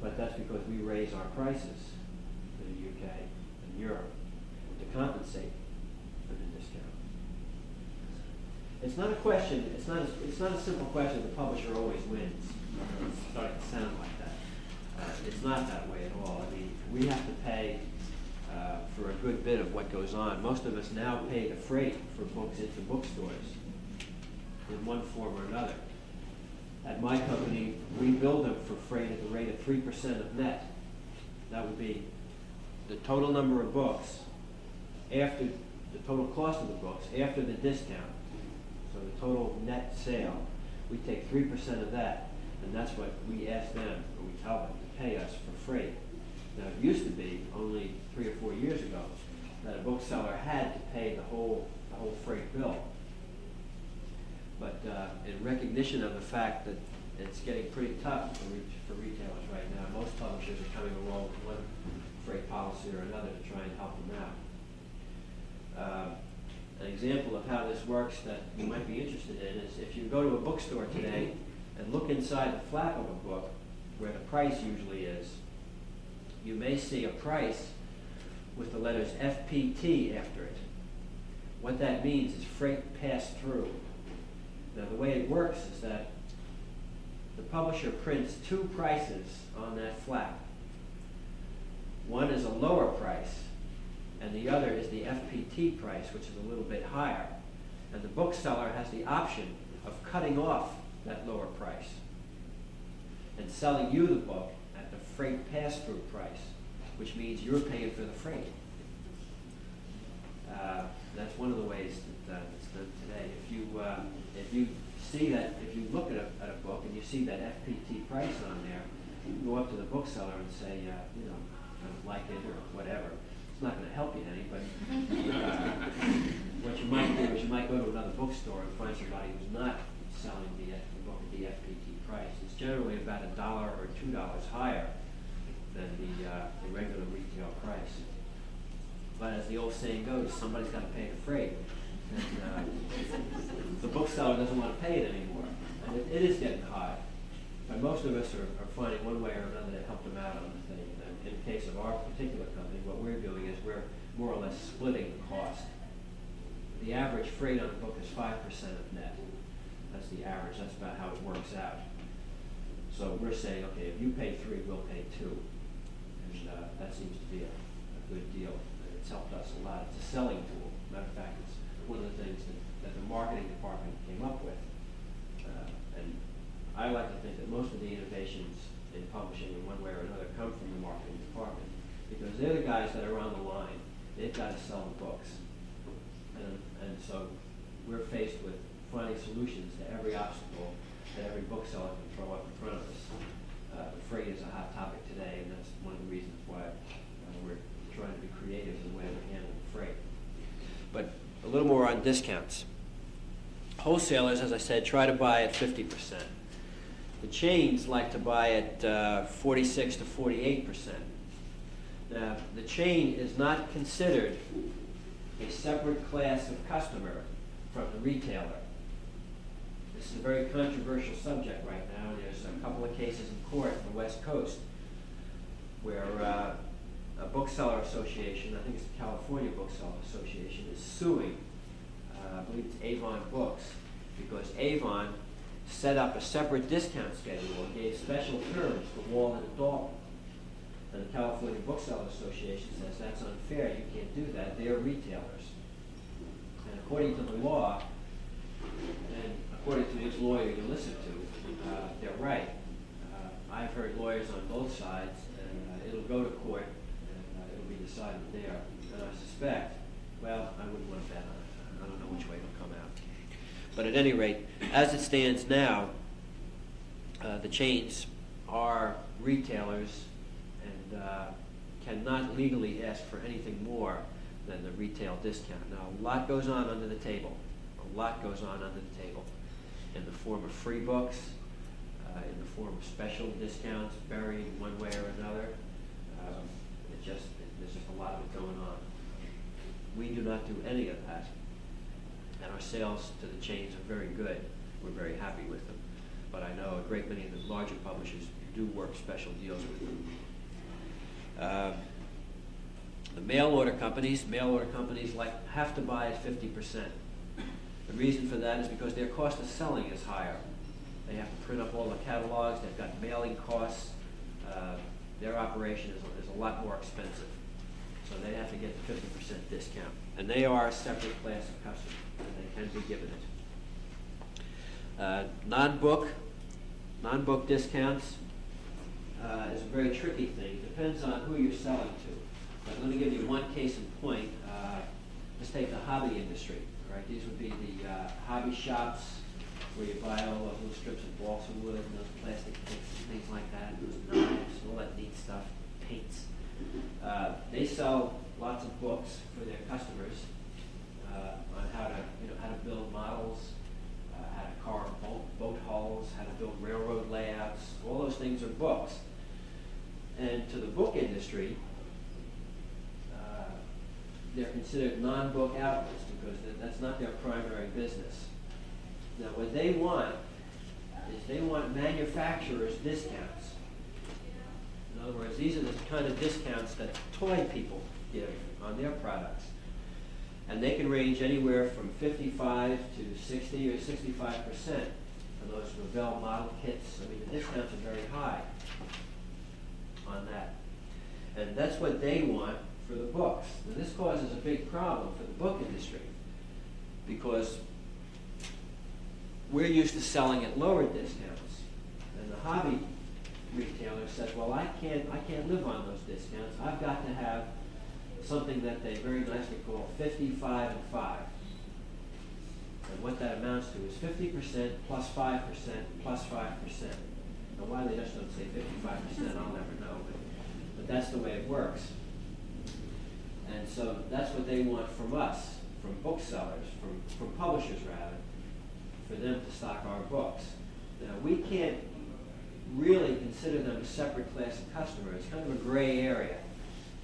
but that's because we raise our prices in the UK and Europe to compensate for the discount. It's not a question. It's not a simple question. The publisher always wins. It's starting to sound like that. It's not that way at all. I mean, we have to pay for a good bit of what goes on. Most of us now pay the freight for books into bookstores in one form or another. At my company, we bill them for freight at the rate of 3% of net. That would be the total number of books after the total cost of the books after the discount. So the total net sale, we take 3% of that, and that's what we ask them, or we tell them to pay us for freight. Now, it used to be only 3 or 4 years ago that a bookseller had to pay the whole freight bill. But in recognition of the fact that it's getting pretty tough for retailers right now, most publishers are coming along with one freight policy or another to try and help them out. An example of how this works that you might be interested in is if you go to a bookstore today and look inside the flap of a book, where the price usually is, you may see a price with the letters FPT after it. What that means is freight passed through. Now, the way it works is that the publisher prints two prices on that flap. One is a lower price, and the other is the FPT price, which is a little bit higher. And the bookseller has the option of cutting off that lower price and selling you the book at the freight pass-through price, which means you're paying for the freight. That's one of the ways that it's done today. If you see that, if you look at a book and you see that FPT price on there, you can go up to the bookseller and say, I don't like it or whatever. It's not going to help you any, but what you might do is you might go to another bookstore and find somebody who's not selling the book at the FPT price. It's generally about $1 or $2 higher than the regular retail price. But as the old saying goes, somebody's got to pay the freight. And the bookseller doesn't want to pay it anymore. And it is getting high. But most of us are finding one way or another to help them out on the thing. And in the case of our particular company, what we're doing is we're more or less splitting the cost. The average freight on a book is 5% of net. That's the average. That's about how it works out. So we're saying, okay, if you pay 3, we'll pay 2. And that seems to be a good deal. It's helped us a lot. It's a selling tool. Matter of fact, it's one of the things that the marketing department came up with. And I like to think that most of the innovations in publishing in one way or another come from the marketing department, because they're the guys that are on the line. They've got to sell the books. And so we're faced with finding solutions to every obstacle that every bookseller can throw up in front of us. The freight is a hot topic today, and that's one of the reasons why we're trying to be creative in the way we handle the freight. But a little more on discounts. Wholesalers, as I said, try to buy at 50%. The chains like to buy at 46 to 48%. Now, the chain is not considered a separate class of customer from the retailer. This is a very controversial subject right now. There's a couple of cases in court on the West Coast where a bookseller association, I think it's the California Bookseller Association, is suing, I believe it's Avon Books, because Avon set up a separate discount schedule and gave special terms to Walden and Dalton. And the California Bookseller Association says that's unfair, you can't do that, they're retailers. And according to the law, and according to which lawyer you listen to, they're right. I've heard lawyers on both sides, and it'll go to court, and it'll be decided there. And I suspect, well, I wouldn't want to bet on it. I don't know which way it'll come out. But at any rate, as it stands now, the chains are retailers and cannot legally ask for anything more than the retail discount. Now, a lot goes on under the table. A lot goes on under the table in the form of free books, in the form of special discounts buried one way or another. There's just a lot of it going on. We do not do any of that. And our sales to the chains are very good. We're very happy with them. But I know a great many of the larger publishers do work special deals with them. The mail order companies have to buy at 50%. The reason for that is because their cost of selling is higher. They have to print up all the catalogs, they've got mailing costs. Their operation is a lot more expensive. So they have to get the 50% discount. And they are a separate class of customer, and they can be given it. Non-book discounts is a very tricky thing. It depends on who you're selling to. But let me give you one case in point. Let's take the hobby industry. All right, these would be the hobby shops where you buy all those little strips of balsa wood and those plastic picks and things like that, those knives, all that neat stuff, paints. They sell lots of books for their customers on how to build models, how to carve boat hulls, how to build railroad layouts. All those things are books. And to the book industry, they're considered non-book outlets because that's not their primary business. Now, what they want is they want manufacturers' discounts. In other words, these are the kind of discounts that toy people give on their products. And they can range anywhere from 55 to 60 or 65% on those Naval model kits. I mean, the discounts are very high on that. And that's what they want for the books. Now, this causes a big problem for the book industry because we're used to selling at lower discounts. And the hobby retailer says, well, I can't live on those discounts. I've got to have something that they very nicely call 55 and 5. And what that amounts to is 50% plus 5% plus 5%. Now, why they just don't say 55%, I'll never know. But that's the way it works. And so that's what they want from us, from booksellers, from publishers rather, for them to stock our books. Now, we can't really consider them a separate class of customer. It's kind of a gray area,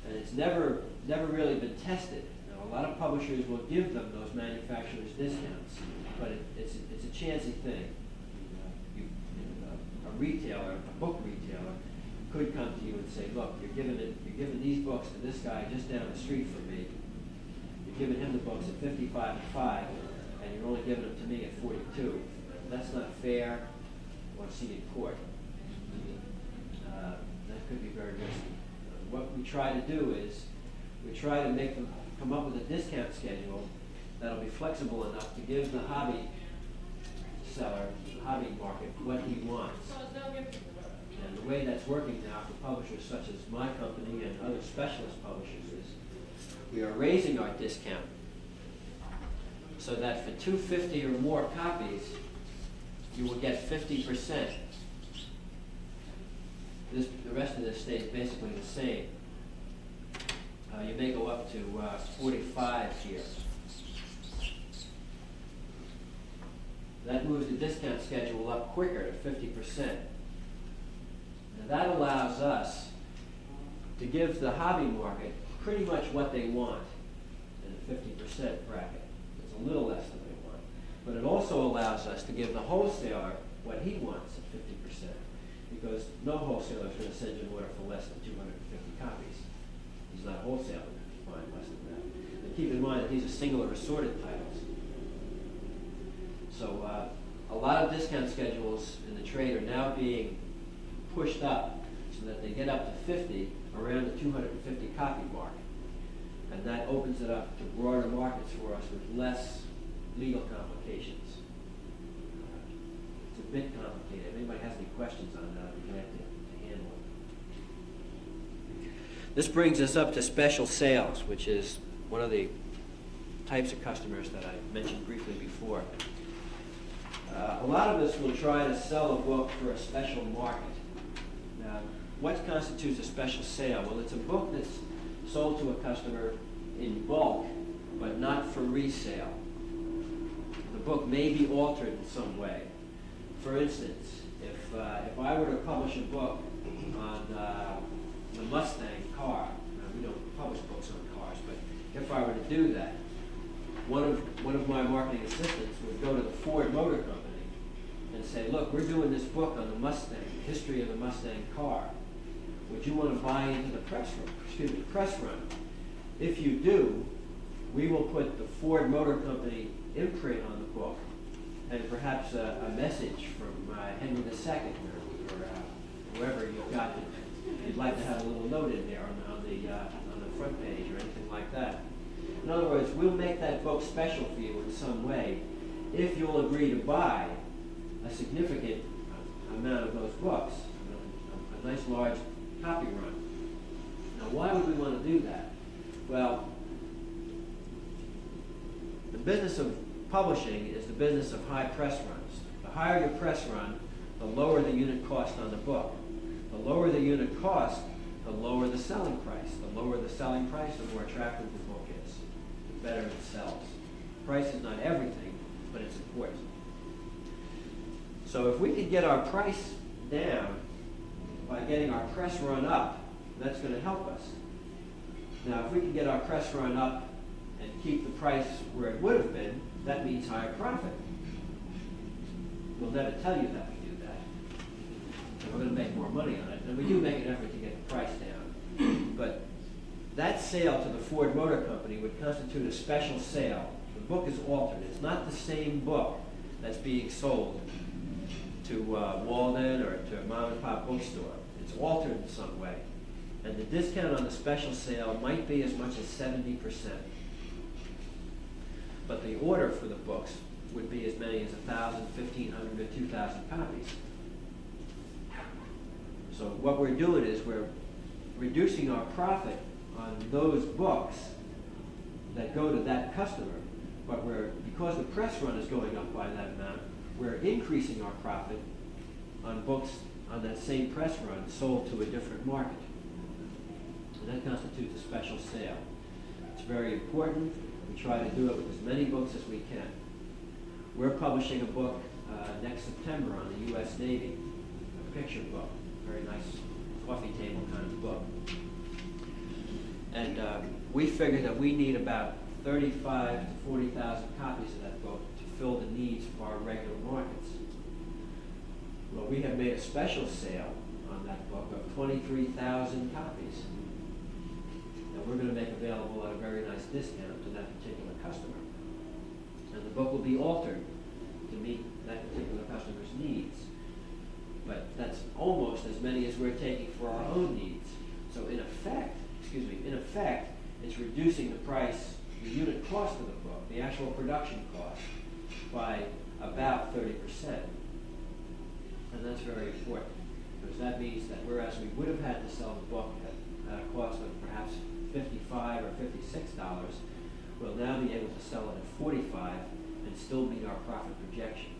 and it's never really been tested. Now, a lot of publishers will give them those manufacturers' discounts, but it's a chancy thing. A retailer, a book retailer, could come to you and say, look, you're giving these books to this guy just down the street from me. You're giving him the books at 55 and 5, and you're only giving them to me at 42. That's not fair. I want to see you in court. That could be very risky. What we try to do is we try to make them come up with a discount schedule that'll be flexible enough to give the hobby seller, the hobby market, what he wants. And the way that's working now for publishers such as my company and other specialist publishers is we are raising our discount so that for 250 or more copies, you will get 50%. The rest of this stays basically the same. You may go up to 45 here. That moves the discount schedule up quicker to 50%. Now that allows us to give the hobby market pretty much what they want in the 50% bracket. It's a little less than they want. But it also allows us to give the wholesaler what he wants at 50%, because no wholesaler is going to send you an order for less than 250 copies. He's not wholesaling if you find less than that. And keep in mind that these are single or assorted titles. So a lot of discount schedules in the trade are now being pushed up so that they get up to 50 around the 250 copy mark. And that opens it up to broader markets for us with less legal complications. It's a bit complicated. If anybody has any questions on that, I'd be glad to handle it. This brings us up to special sales, which is one of the types of customers that I mentioned briefly before. A lot of us will try to sell a book for a special market. Now, what constitutes a special sale? Well, it's a book that's sold to a customer in bulk, but not for resale. The book may be altered in some way. For instance, if I were to publish a book on the Mustang car, now we don't publish books on cars, but if I were to do that, one of my marketing assistants would go to the Ford Motor Company and say, look, we're doing this book on the Mustang, the history of the Mustang car. Would you want to buy into the press run? If you do, we will put the Ford Motor Company imprint on the book and perhaps a message from Henry II or whoever you've got. You'd like to have a little note in there on the the front page or anything like that. In other words, we'll make that book special for you in some way if you'll agree to buy a significant amount of those books, a nice large copy run. Now, why would we want to do that? Well, the business of publishing is the business of high press runs. The higher your press run, the lower the unit cost on the book. The lower the unit cost, the lower the selling price. The lower the selling price, the more attractive the book is, the better it sells. Price is not everything, but it's important. So if we could get our price down by getting our press run up, that's going to help us. Now, if we can get our press run up and keep the price where it would have been, that means higher profit. We'll never tell you that we do that. And we're going to make more money on it. And we do make an effort to get the price down. But that sale to the Ford Motor Company would constitute a special sale. The book is altered. It's not the same book that's being sold to Walden or to a mom and pop bookstore. It's altered in some way. And the discount on the special sale might be as much as 70%. But the order for the books would be as many as 1,000, 1,500, or 2,000 copies. So what we're doing is we're reducing our profit on those books that go to that customer, but because the press run is going up by that amount, we're increasing our profit on books on that same press run sold to a different market. And that constitutes a special sale. It's very important. We try to do it with as many books as we can. We're publishing a book next September on the U.S. Navy, a picture book, very nice coffee table kind of book. And we figure that we need about 35 to 40,000 copies of that book to fill the needs of our regular markets. Well, we have made a special sale on that book of 23,000 copies. And we're going to make available at a very nice discount to that particular customer. And the book will be altered to meet that particular customer's needs. But that's almost as many as we're taking for our own needs. So in effect, it's reducing the price, the unit cost of the book, the actual production cost, by about 30%. And that's very important, because that means that whereas we would have had to sell the book at a cost of perhaps $55 or $56, we'll now be able to sell it at $45 and still meet our profit projection.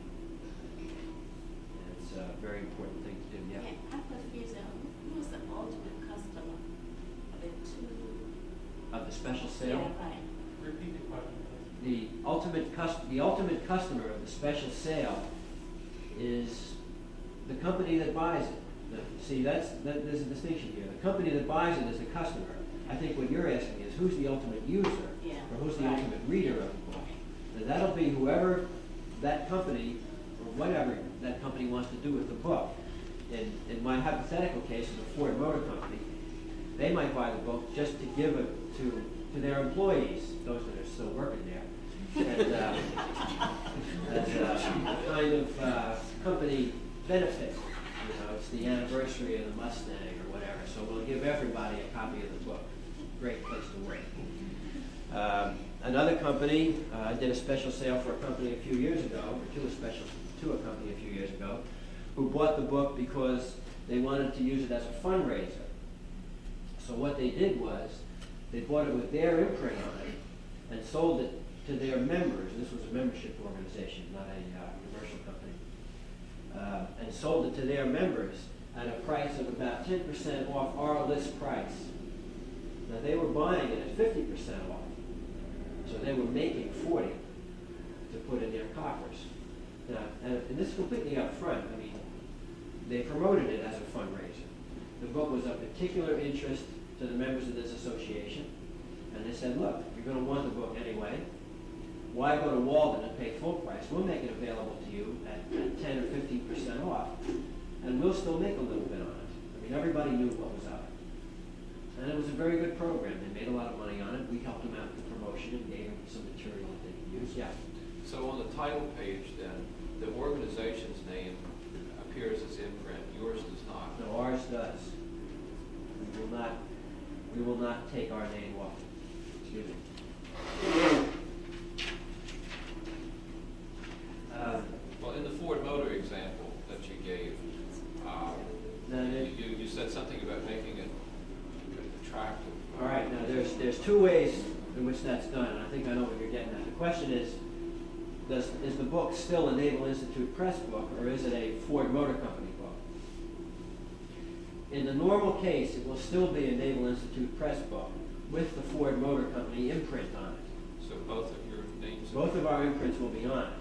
And it's a very important thing to do, yeah. I'm confused. Who was the ultimate customer of the two? Of the special sale? Yeah, right. Repeat the question, please. The ultimate customer of the special sale is the company that buys it. See, there's a distinction here. The company that buys it is the customer. I think what you're asking is who's the ultimate user, Yeah, or who's the right. ultimate reader of the book. And that'll be whoever that company, or whatever that company wants to do with the book. In my hypothetical case of the Ford Motor Company, they might buy the book just to give it to their employees, those that are still working there, and as a kind of company benefit. You know, it's the anniversary of the Mustang or whatever, so we'll give everybody a copy of the book. Great place to work. Another company did a special sale for a company a few years ago, or to a company a few years ago, who bought the book because they wanted to use it as a fundraiser. So what they did was, they bought it with their imprint on it and sold it to their members. This was a membership organization, not a commercial company. And sold it to their members at a price of about 10% off our list price. Now they were buying it at 50% off. So they were making 40 to put in their coffers. Now, and this is completely up front. I mean, they promoted it as a fundraiser. The book was of particular interest to the members of this association. And they said, look, you're going to want the book anyway. Why go to Walden and pay full price? We'll make it available to you at 10 or 15% off. And we'll still make a little bit on it. I mean, everybody knew what was up. And it was a very good program. They made a lot of money on it. We helped them out with the promotion and gave them some material that they could use. Yeah. So on the title page then, the organization's name appears as imprint, yours does not. No, ours does. We will not. We will not take our name off it. Excuse me. Well, in the Ford Motor example that you gave, you said something about making it attractive. All right, now there's two ways in which that's done, and I think I know what you're getting at. The question is the book still a Naval Institute Press book, or is it a Ford Motor Company book? In the normal case, it will still be a Naval Institute Press book with the Ford Motor Company imprint on it. So both of your names? Both of our imprints will be on it.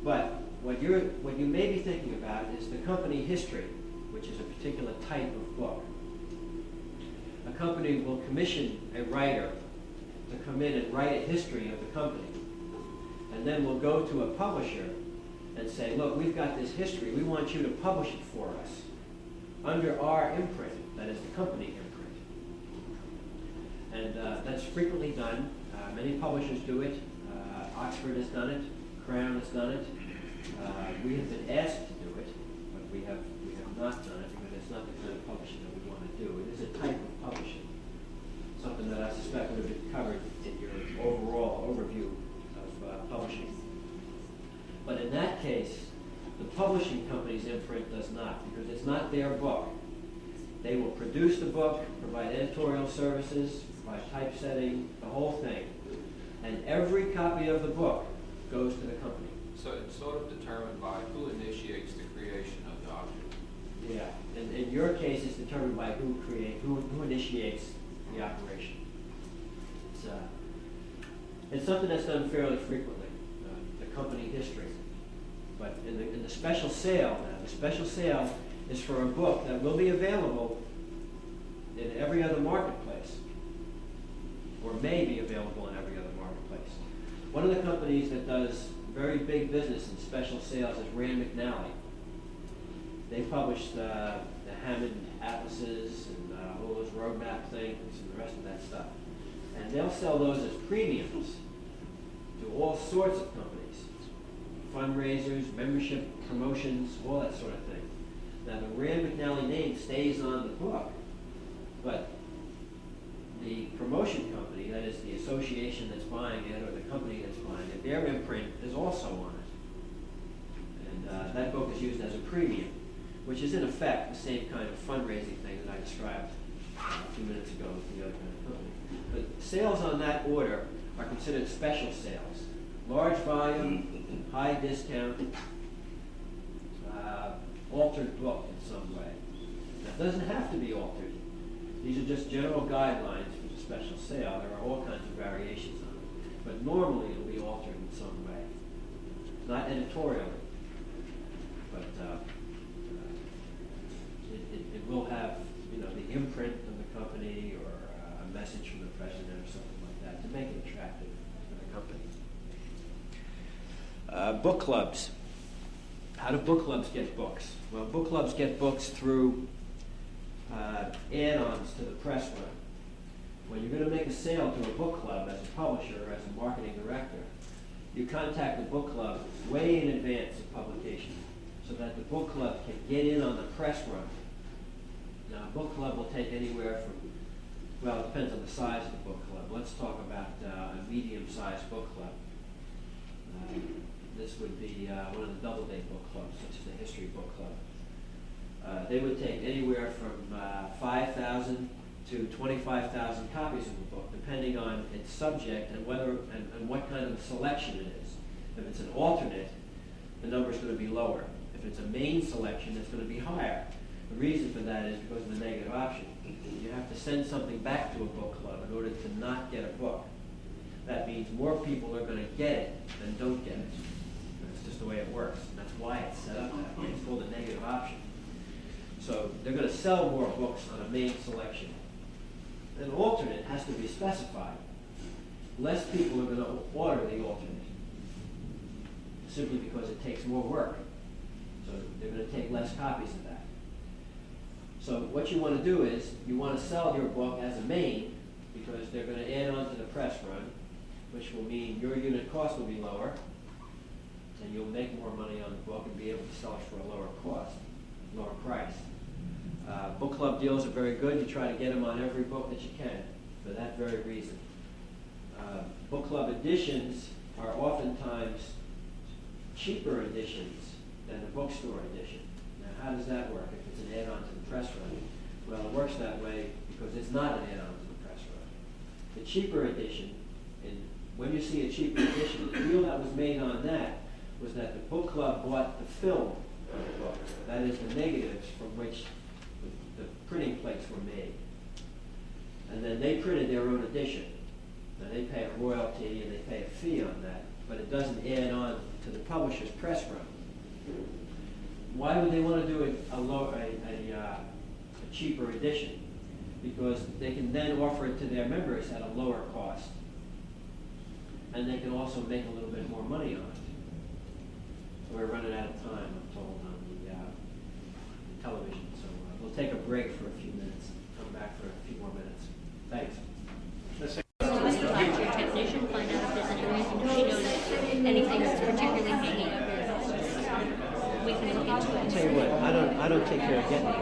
But what you may be thinking about is the company history, which is a particular type of book. A company will commission a writer to come in and write a history of the company. And then we'll go to a publisher and say, look, we've got this history. We want you to publish it for us under our imprint, that is the company imprint. And that's frequently done. Many publishers do it. Oxford has done it. Crown has done it. We have been asked to do it, but we have not done it because it's not the kind of publishing that we want to do. It is a type of publishing, something that I suspect would have been covered in your overall overview of publishing. But in that case, the publishing company's imprint does not, because it's not their book. They will produce the book, provide editorial services, provide typesetting, the whole thing. And every copy of the book goes to the company. So it's sort of determined by who initiates the creation of the object. Yeah, and in your case, it's determined by who initiates the operation. It's something that's done fairly frequently, the company history. But in the special sale now, the special sale is for a book that will be available in every other marketplace, or may be available in every other marketplace. One of the companies that does very big business in special sales is Rand McNally. They publish the Hammond Atlases and all those roadmap things and the rest of that stuff. And they'll sell those as premiums to all sorts of companies. Fundraisers, membership promotions, all that sort of thing. Now the Rand McNally name stays on the book, but the promotion company, that is the association that's buying it or the company that's buying it, their imprint is also on it. And that book is used as a premium, which is in effect the same kind of fundraising thing that I described a few minutes ago with the other kind of company. But sales on that order are considered special sales. Large volume, high discount, altered book in some way. That doesn't have to be altered. These are just general guidelines for the special sale. There are all kinds of variations on it. But normally it'll be altered in some way. Not editorially, but it will have, the imprint of the company or a message from the president or something like that to make it attractive for the company. Book clubs. How do book clubs get books? Well, book clubs get books through add-ons to the press run. When you're going to make a sale to a book club as a publisher or as a marketing director, you contact the book club way in advance of publication so that the book club can get in on the press run. Now, a book club will take anywhere from, well, it depends on the size of the book club. Let's talk about a medium-sized book club. This would be one of the Doubleday book clubs, such as the History Book Club. They would take anywhere from 5,000 to 25,000 copies of the book, depending on its subject and and what kind of selection it is. If it's an alternate, the number is going to be lower. If it's a main selection, it's going to be higher. The reason for that is because of the negative option. You have to send something back to a book club in order to not get a book. That means more people are going to get it than don't get it. That's just the way it works. And that's why it's set up that way. It's called a negative option. So they're going to sell more books on a main selection. An alternate has to be specified. Less people are going to order the alternate, simply because it takes more work. So they're going to take less copies of that. So what you want to do is, you want to sell your book as a main, because they're going to add on to the press run, which will mean your unit cost will be lower, and you'll make more money on the book and be able to sell it for a lower cost, lower price. Book club deals are very good. You try to get them on every book that you can for that very reason. Book club editions are oftentimes cheaper editions than the bookstore edition. Now, how does that work if it's an add-on to the press run? Well, it works that way because it's not an add-on to the press run. The cheaper edition, and when you see a cheaper edition, the deal that was made on that was that the book club bought the film of the book. That is the negatives from which the printing plates were made. And then they printed their own edition. Now they pay a royalty and they pay a fee on that, but it doesn't add on to the publisher's press run. Why would they want to do a cheaper edition? Because they can then offer it to their members at a lower cost. And they can also make a little bit more money on it. So we're running out of time, I'm told, on the television. So we'll take a break for a few minutes, come back for a few more minutes. Thanks. Talk to your technician, find out if there's any reason she knows anything that's particularly hanging up there. We can look into I'll it. tell you what, I don't take care of getting you.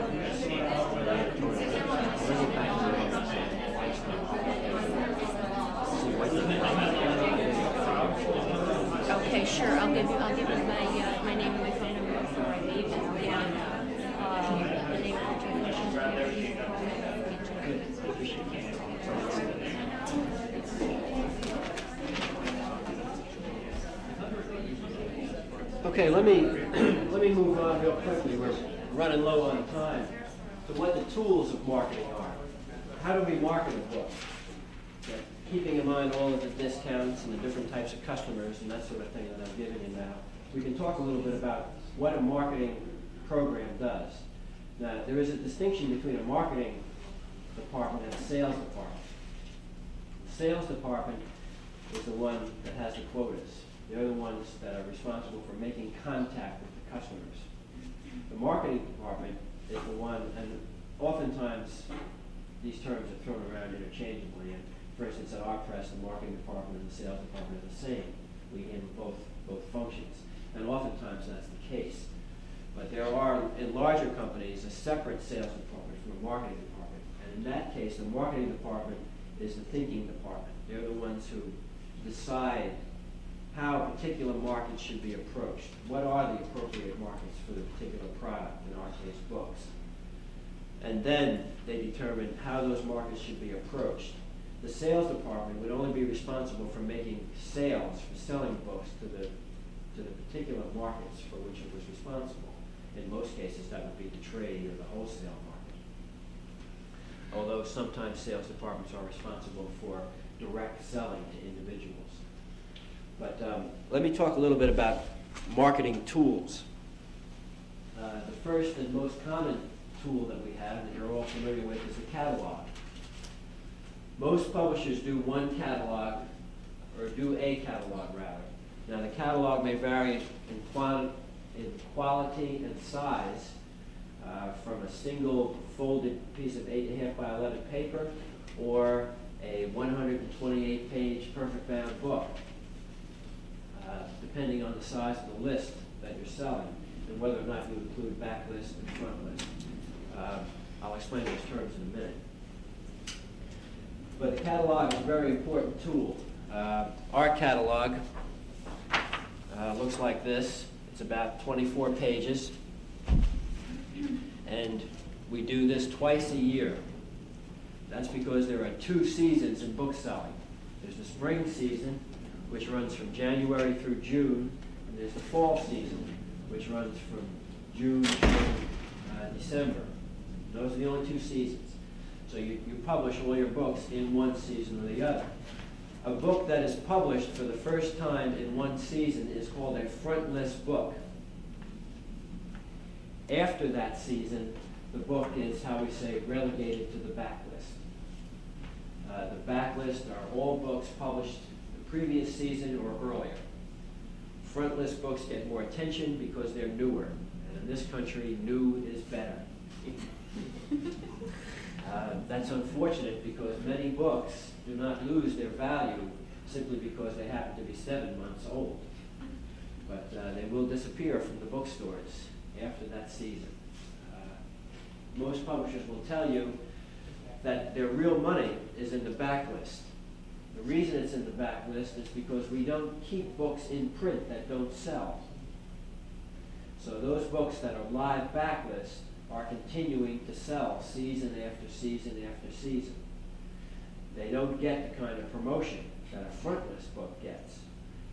Bring it back to the office. See what Okay, sure. I'll give you my name and my phone number before I leave, and I'll get the name of the technician. Okay, let me move on real quickly. We're running low on time. So what the tools of marketing are. How do we market a book? Okay, keeping in mind all of the discounts and the different types of customers and that sort of thing that I'm giving you now, we can talk a little bit about what a marketing program does. Now, there is a distinction between a marketing department and a sales department. The sales department is the one that has the quotas. They're the ones that are responsible for making contact with the customers. The marketing department is the one, and oftentimes these terms are thrown around interchangeably. And for instance, at our press, the marketing department and the sales department are the same. We handle both functions, and oftentimes that's the case. But there are, in larger companies, a separate sales department from a marketing department. And in that case, the marketing department is the thinking department. They're the ones who decide how a particular market should be approached. What are the appropriate markets for the particular product, in our case, books? And then they determine how those markets should be approached. The sales department would only be responsible for making sales, for selling books to the particular markets for which it was responsible. In most cases, that would be the trade or the wholesale market. Although sometimes sales departments are responsible for direct selling to individuals. But let me talk a little bit about marketing tools. The first and most common tool that we have, that you're all familiar with, is the catalog. Most publishers do one catalog, or do a catalog rather. Now the catalog may vary in quality and size from a single folded piece of 8.5 by 11 paper or a 128-page perfect bound book, depending on the size of the list that you're selling and whether or not you include back list and front list. I'll explain those terms in a minute. But the catalog is a very important tool. Our catalog looks like this. It's about 24 pages. And we do this twice a year. That's because there are 2 seasons in book selling. There's the spring season, which runs from January through June, and there's the fall season, which runs from June to December. Those are the only 2 seasons. So you publish all your books in one season or the other. A book that is published for the first time in one season is called a front list book. After that season, the book is, how we say, relegated to the backlist. The backlist are all books published the previous season or earlier. Front list books get more attention because they're newer. And in this country, new is better. That's unfortunate because many books do not lose their value simply because they happen to be 7 months old. But they will disappear from the bookstores after that season. most publishers will tell you that their real money is in the backlist. The reason it's in the backlist is because we don't keep books in print that don't sell. So those books that are live backlist are continuing to sell season after season after season. They don't get the kind of promotion that a frontlist book gets.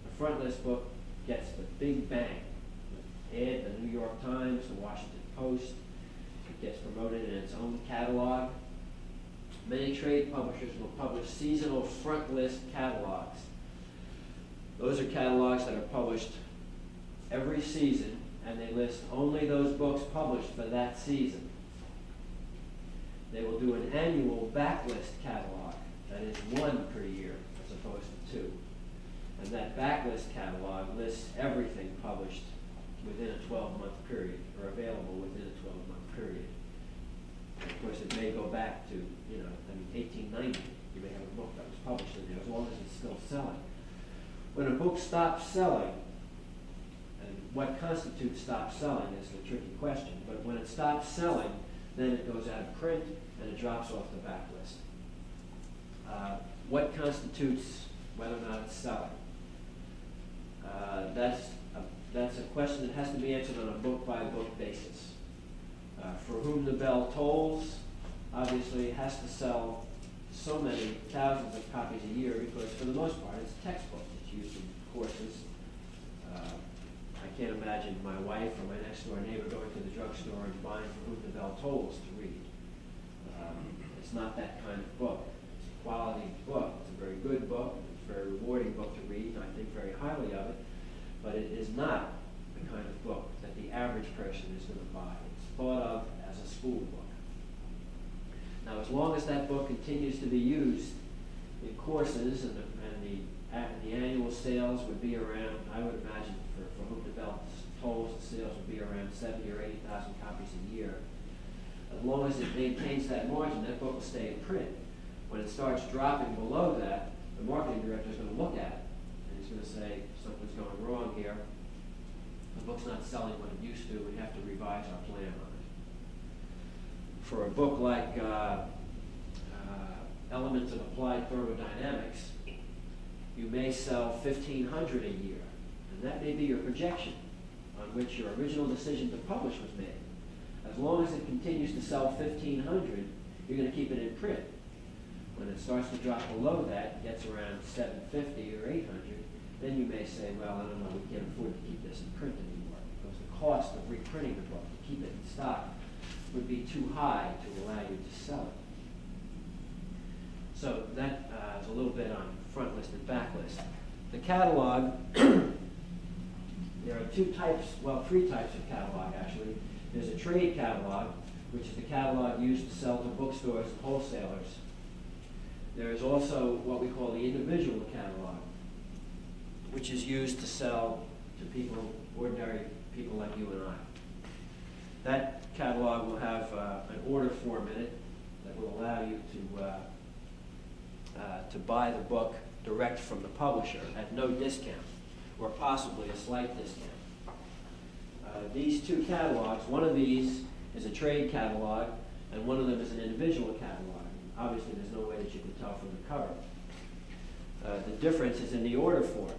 A frontlist book gets the big bang. Ad, the New York Times, the Washington Post. It gets promoted in its own catalog. Many trade publishers will publish seasonal front list catalogs. Those are catalogs that are published every season, and they list only those books published for that season. They will do an annual backlist catalog, that is one per year as opposed to two. And that backlist catalog lists everything published within a 12-month period, or available within a 12-month period. And of course, it may go back to, 1890. You may have a book that was published in there, as long as it's still selling. When a book stops selling, and what constitutes stop selling is the tricky question, but when it stops selling, then it goes out of print and it drops off the backlist. What constitutes whether or not it's selling? That's a question that has to be answered on a book-by-book basis. For Whom the Bell Tolls, obviously it has to sell so many thousands of copies a year because for the most part it's a textbook. It's used in courses. I can't imagine my wife or my next door neighbor going to the drugstore and buying For Whom the Bell Tolls to read. It's not that kind of book. It's a quality book. It's a very good book. It's a very rewarding book to read, and I think very highly of it. But it is not the kind of book that the average person is going to buy. It's thought of as a school book. Now, as long as that book continues to be used in courses and the annual sales would be around, I would imagine for Whom the Bell Tolls, the sales would be around 70 or 80,000 copies a year. As long as it maintains that margin, that book will stay in print. When it starts dropping below that, the marketing director is going to look at it and he's going to say, something's going wrong here. The book's not selling what it used to. We have to revise our plan on it. For a book like Elements of Applied Thermodynamics, you may sell 1,500 a year, and that may be your projection on which your original decision to publish was made. As long as it continues to sell 1,500, you're going to keep it in print. When it starts to drop below that, gets around 750 or 800, then you may say, well, I don't know, we can't afford to keep this in print anymore because the cost of reprinting the book to keep it in stock would be too high to allow you to sell it. So that is a little bit on front list and back list. The catalog, there are three types of catalog actually. There's a trade catalog, which is the catalog used to sell to bookstores and wholesalers. There is also what we call the individual catalog, which is used to sell to people, ordinary people like you and I. That catalog will have an order form in it that will allow you to buy the book direct from the publisher at no discount, or possibly a slight discount. These two catalogs, one of these is a trade catalog, and one of them is an individual catalog. Obviously, there's no way that you can tell from the cover. The difference is in the order form.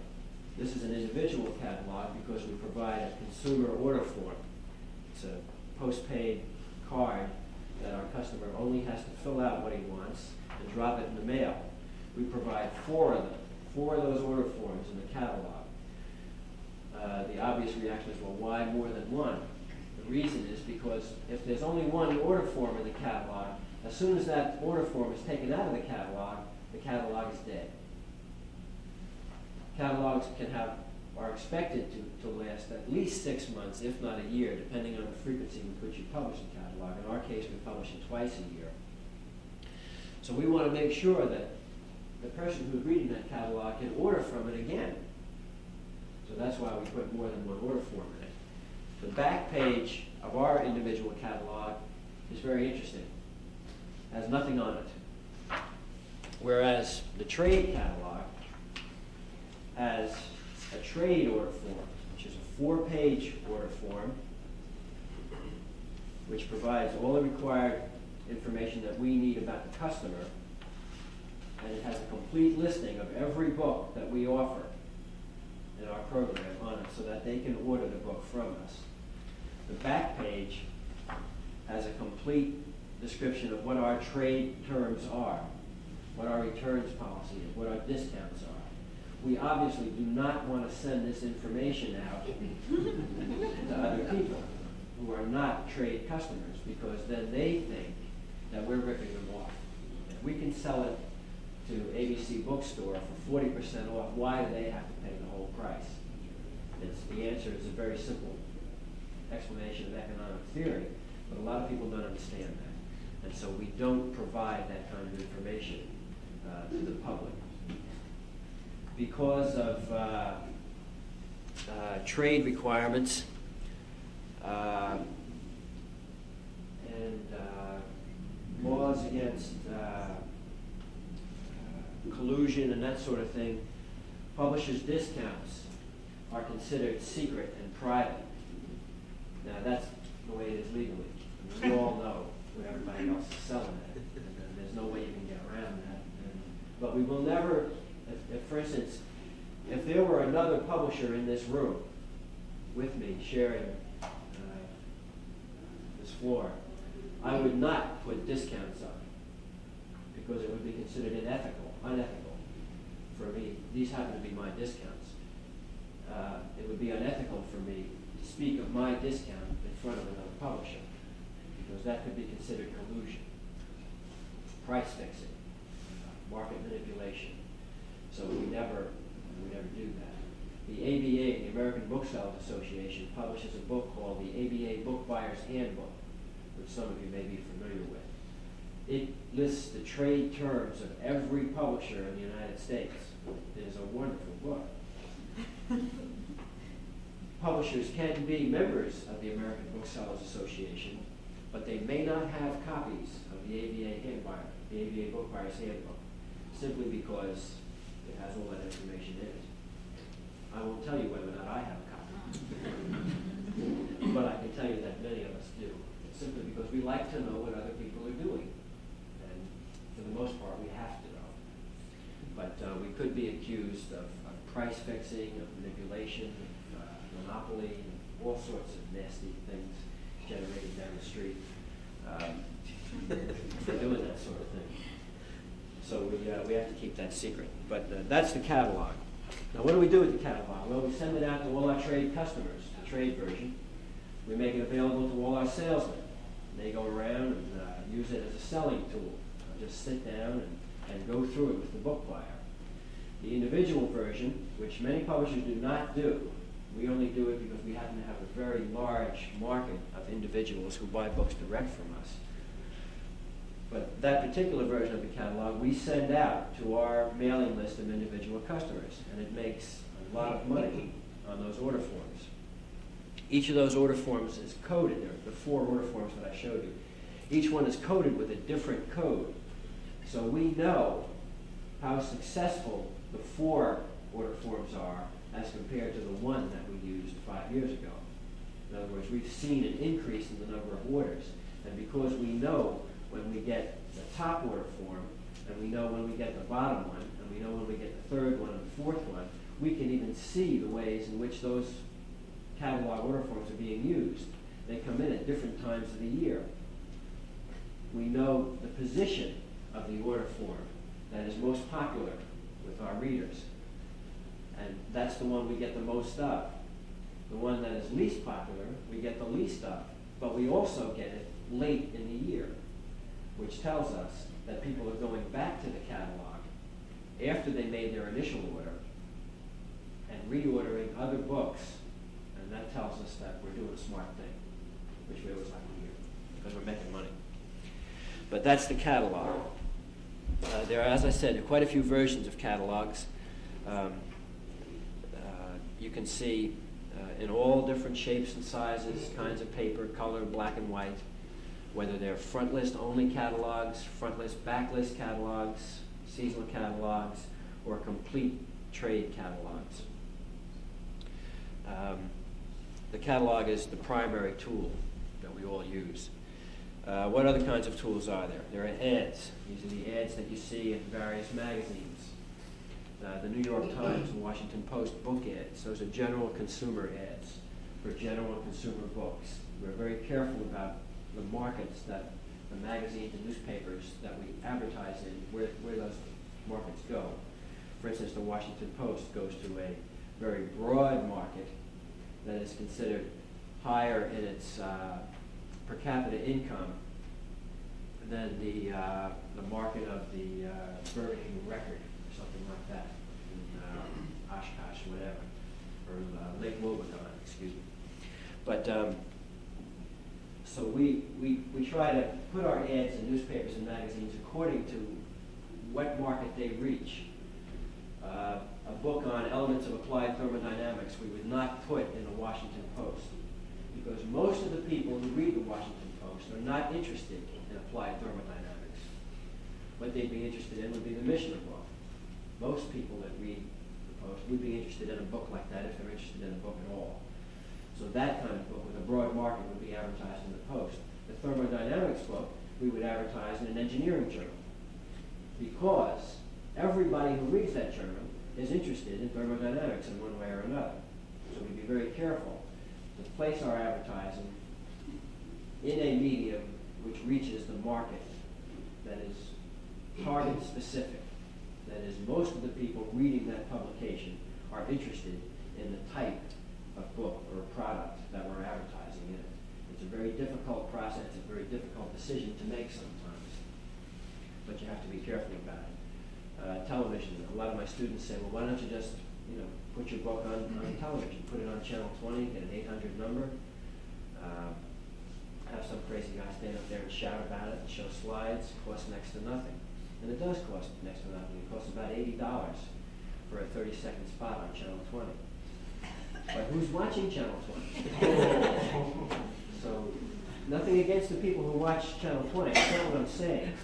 This is an individual catalog because we provide a consumer order form. It's a postpaid card that our customer only has to fill out what he wants and drop it in the mail. We provide 4 of them, 4 of those order forms in the catalog. The obvious reaction is, well, why more than one? The reason is because if there's only one order form in the catalog, as soon as that order form is taken out of the catalog is dead. Catalogs are expected to last at least 6 months, if not a year, depending on the frequency with which you publish a catalog. In our case, we publish it twice a year. So we want to make sure that the person who's reading that catalog can order from it again. So that's why we put more than one order form in it. The back page of our individual catalog is very interesting. It has nothing on it. Whereas the trade catalog has a trade order form, which is a 4-page order form. which provides all the required information that we need about the customer, and it has a complete listing of every book that we offer in our program on it so that they can order the book from us. The back page has a complete description of what our trade terms are, what our returns policy is, what our discounts are. We obviously do not want to send this information out to other people who are not trade customers, because then they think that we're ripping them off. If we can sell it to ABC Bookstore for 40% off, why do they have to pay the whole price? The answer is a very simple explanation of economic theory, but a lot of people don't understand that. And so we don't provide that kind of information to the public. Because of trade requirements and laws against collusion and that sort of thing, publishers' discounts are considered secret and private. Now, that's the way it is legally. I mean, we all know what everybody else is selling it, and there's no way you can get around that. But we will never, if, for instance, if there were another publisher in this room with me sharing this floor, I would not put discounts up because it would be considered unethical for me. These happen to be my discounts. It would be unethical for me to speak of my discount in front of another publisher, because that could be considered collusion, price fixing, market manipulation. So we never do that. The ABA, the American Booksellers Association, publishes a book called the ABA Book Buyer's Handbook, which some of you may be familiar with. It lists the trade terms of every publisher in the United States. It is a wonderful book. Publishers can be members of the American Booksellers Association, but they may not have copies of the ABA Book Buyer's Handbook, simply because it has all that information in it. I won't tell you whether or not I have a copy, but I can tell you that many of us do, simply because we like to know what other people are doing, and for the most part, we have to know. But we could be accused of price fixing, of manipulation, of monopoly, and all sorts of nasty things generated down the street for doing that sort of thing. So we have to keep that secret. But that's the catalog. Now, what do we do with the catalog? Well, we send it out to all our trade customers, the trade version. We make it available to all our salesmen. They go around and use it as a selling tool. Just sit down and go through it with the book buyer. The individual version, which many publishers do not do, we only do it because we happen to have a very large market of individuals who buy books direct from us. But that particular version of the catalog we send out to our mailing list of individual customers, and it makes a lot of money on those order forms. Each of those order forms is coded. There are the 4 order forms that I showed you. Each one is coded with a different code. So we know how successful the 4 order forms are as compared to the 1 that we used 5 years ago. In other words, we've seen an increase in the number of orders. And because we know when we get the top order form, and we know when we get the bottom one, and we know when we get the 3rd one and the 4th one, we can even see the ways in which those catalog order forms are being used. They come in at different times of the year. We know the position of the order form that is most popular with our readers. And that's the one we get the most of. The one that is least popular, we get the least of. But we also get it late in the year, which tells us that people are going back to the catalog after they made their initial order and reordering other books. And that tells us that we're doing a smart thing, which we always like to hear, because we're making money. But that's the catalog. There are, as I said, quite a few versions of catalogs. You can see in all different shapes and sizes, kinds of paper, color, black and white, whether they're front list only catalogs, front list, back list catalogs, seasonal catalogs, or complete trade catalogs. The catalog is the primary tool that we we all use. What other kinds of tools are there? There are ads. These are the ads that you see in various magazines. The New York Times and Washington Post book ads. Those are general consumer ads for general consumer books. We're very careful about the markets that the magazines and newspapers that we advertise in, where those markets go. For instance, the Washington Post goes to a very broad market that is considered higher in its per capita income than the market of the Birmingham Record, or something like that, in Oshkosh, whatever, or Lake Wobegon, excuse me. But so we try to put our ads in newspapers and magazines according to what market they reach. A book on elements of applied thermodynamics we would not put in the Washington Post, because most of the people who read the Washington Post are not interested in applied thermodynamics. What they'd be interested in would be the Mishnah book. Most people that read the Post would be interested in a book like that if they're interested in a book at all. So that kind of book with a broad market would be advertised in the Post. The thermodynamics book we would advertise in an engineering journal, because everybody who reads that journal is interested in thermodynamics in one way or another. So we'd be very careful to place our advertising in a medium which reaches the market that is target specific. That is, most of the people reading that publication are interested in the type of book or product that we're advertising in it. It's a very difficult process, a very difficult decision to make sometimes, but you have to be careful about it. Television, a lot of my students say, well, why don't you just, put your book on television, put it on channel 20, get an 800 number, have some crazy guy stand up there and shout about it and show slides. It costs next to nothing. And it does cost next to nothing. It costs about $80 for a 30-second spot on channel 20. But who's watching channel 20? So, nothing against the people who watch channel 20. That's not what I'm saying.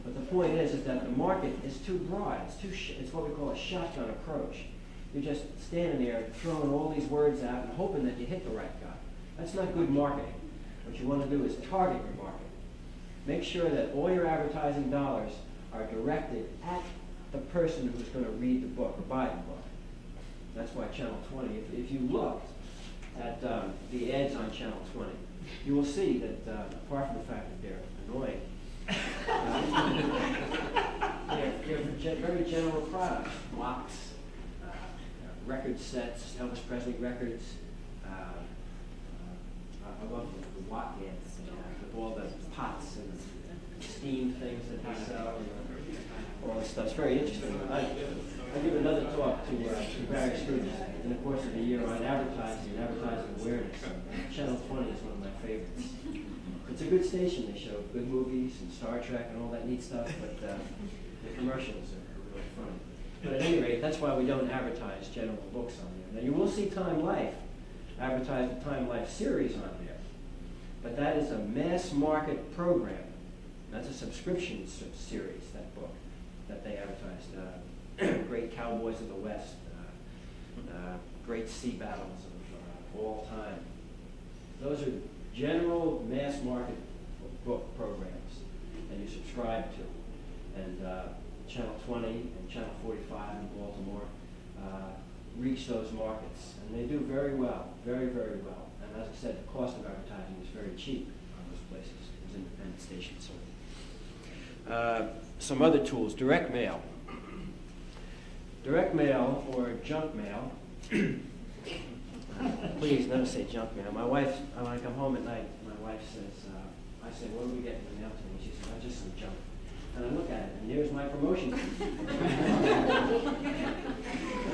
But the point is that the market is too broad. It's what we call a shotgun approach. You're just standing there throwing all these words out and hoping that you hit the right guy. That's not good marketing. What you want to do is target your market. Make sure that all your advertising dollars are directed at the person who's going to read the book or buy the book. That's why Channel 20, if you look at the ads on Channel 20, you will see that apart from the fact that they're annoying, they're very general products. Locks, record sets, Elvis Presley records. I love the wok ads with all the pots and the steam things that they sell. All this stuff. It's very interesting. I give another talk to various students in the course of the year on advertising and advertising awareness. Channel 20 is one of my favorites. It's a good station. They show good movies and Star Trek and all that neat stuff, but the commercials are really funny. But at any rate, that's why we don't advertise general books on there. Now, you will see Time Life advertise the Time Life series on there, but that is a mass market program. That's a subscription series, that book, that they advertised. Great Cowboys of the West, great sea battles of all time. Those are general mass market book programs that you subscribe to. And Channel 20 and Channel 45 in Baltimore reach those markets. And they do very well, very, very well. And as I said, the cost of advertising is very cheap on those places, as independent stations. Some other tools, direct mail. Direct mail or junk mail. Please never say junk mail. My wife, when I come home at night, my wife says, I say, what do we get in the mail today? She says, just some junk. And I look at it, and there's my promotion. I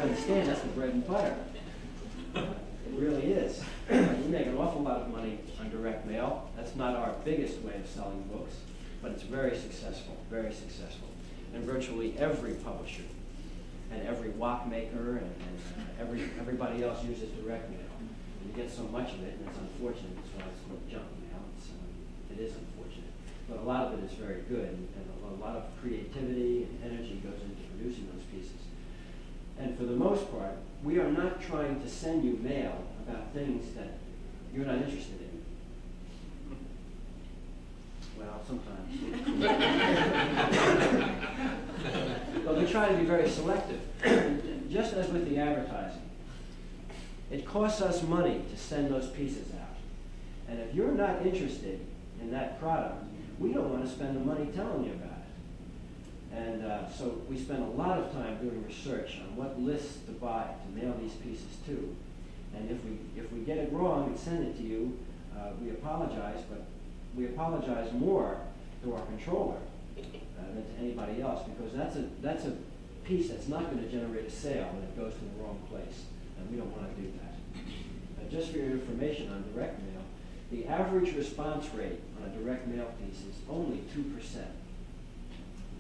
understand, that's the bread and butter. It really is. We make an awful lot of money on direct mail. That's not our biggest way of selling books, but it's very successful, very successful. And virtually every publisher and every wok maker and everybody else uses direct mail. And you get so much of it, and it's unfortunate. That's why it's called junk mail. It is unfortunate. But a lot of it is very good, and a lot of creativity and energy goes into producing those pieces. And for the most part, we are not trying to send you mail about things that you're not interested in. Well, sometimes. But we try to be very selective, just as with the advertising. It costs us money to send those pieces out. And if you're not interested in that product, we don't want to spend the money telling you about it. And so we spend a lot of time doing research on what lists to buy to mail these pieces to. And if we get it wrong and send it to you, we apologize, but we apologize more to our controller than to anybody else, because that's a piece that's not going to generate a sale when it goes to the wrong place, and we don't want to do that. Just for your information on direct mail, the average response rate on a direct mail piece is only 2%.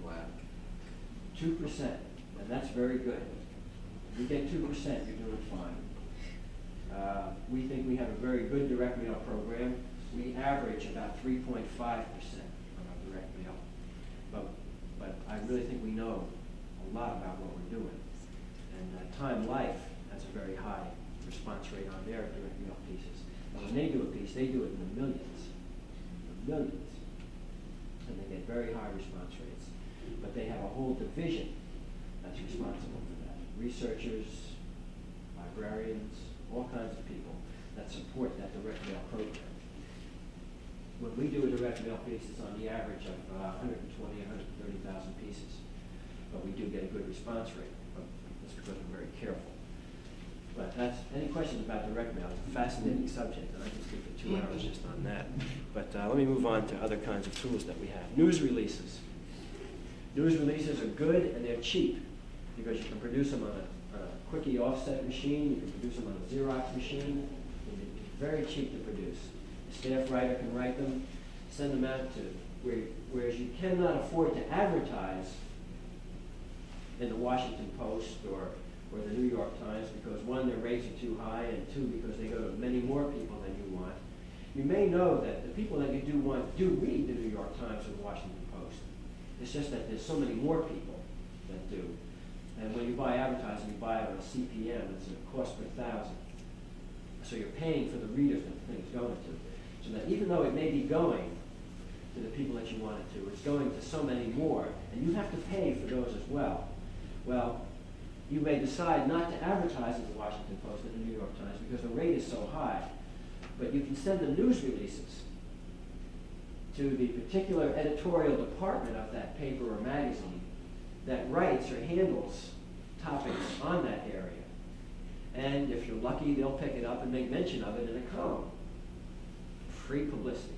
Wow. 2%, and that's very good. If you get 2%, you're doing fine. We think we have a very good direct mail program. We average about 3.5% on our direct mail. But I really think we know a lot about what we're doing. And Time Life has a very high response rate on their direct mail pieces. And when they do a piece, they do it in the millions. Millions. And they get very high response rates. But they have a whole division that's responsible for that. Researchers, librarians, all kinds of people that support that direct mail program. When we do a direct mail piece, it's on the average of 120, 130,000 pieces. But we do get a good response rate. But that's because we're very careful. But any questions about direct mail? It's a fascinating subject, and I can speak for 2 hours just on that. But let me move on to other kinds of tools that we have. News releases. News releases are good, and they're cheap, because you can produce them on a quickie offset machine, you can produce them on a Xerox machine. They're very cheap to produce. A staff writer can write them, send them out to whereas you cannot afford to advertise in the Washington Post or the New York Times, because one, their rates are too high, and two, because they go to many more people than you want. You may know that the people that you do want do read the New York Times or the Washington Post. It's just that there's so many more people that do. And when you buy advertising, you buy it on a CPM, it's a cost per thousand. So you're paying for the readers that the thing's going to. So that even though it may be going to the people that you want it to, it's going to so many more, and you have to pay for those as well. Well, you may decide not to advertise in the Washington Post and the New York Times because the rate is so high, but you can send the news releases to the particular editorial department of that paper or magazine that writes or handles topics on that area. And if you're lucky, they'll pick it up and make mention of it in a column. Free publicity.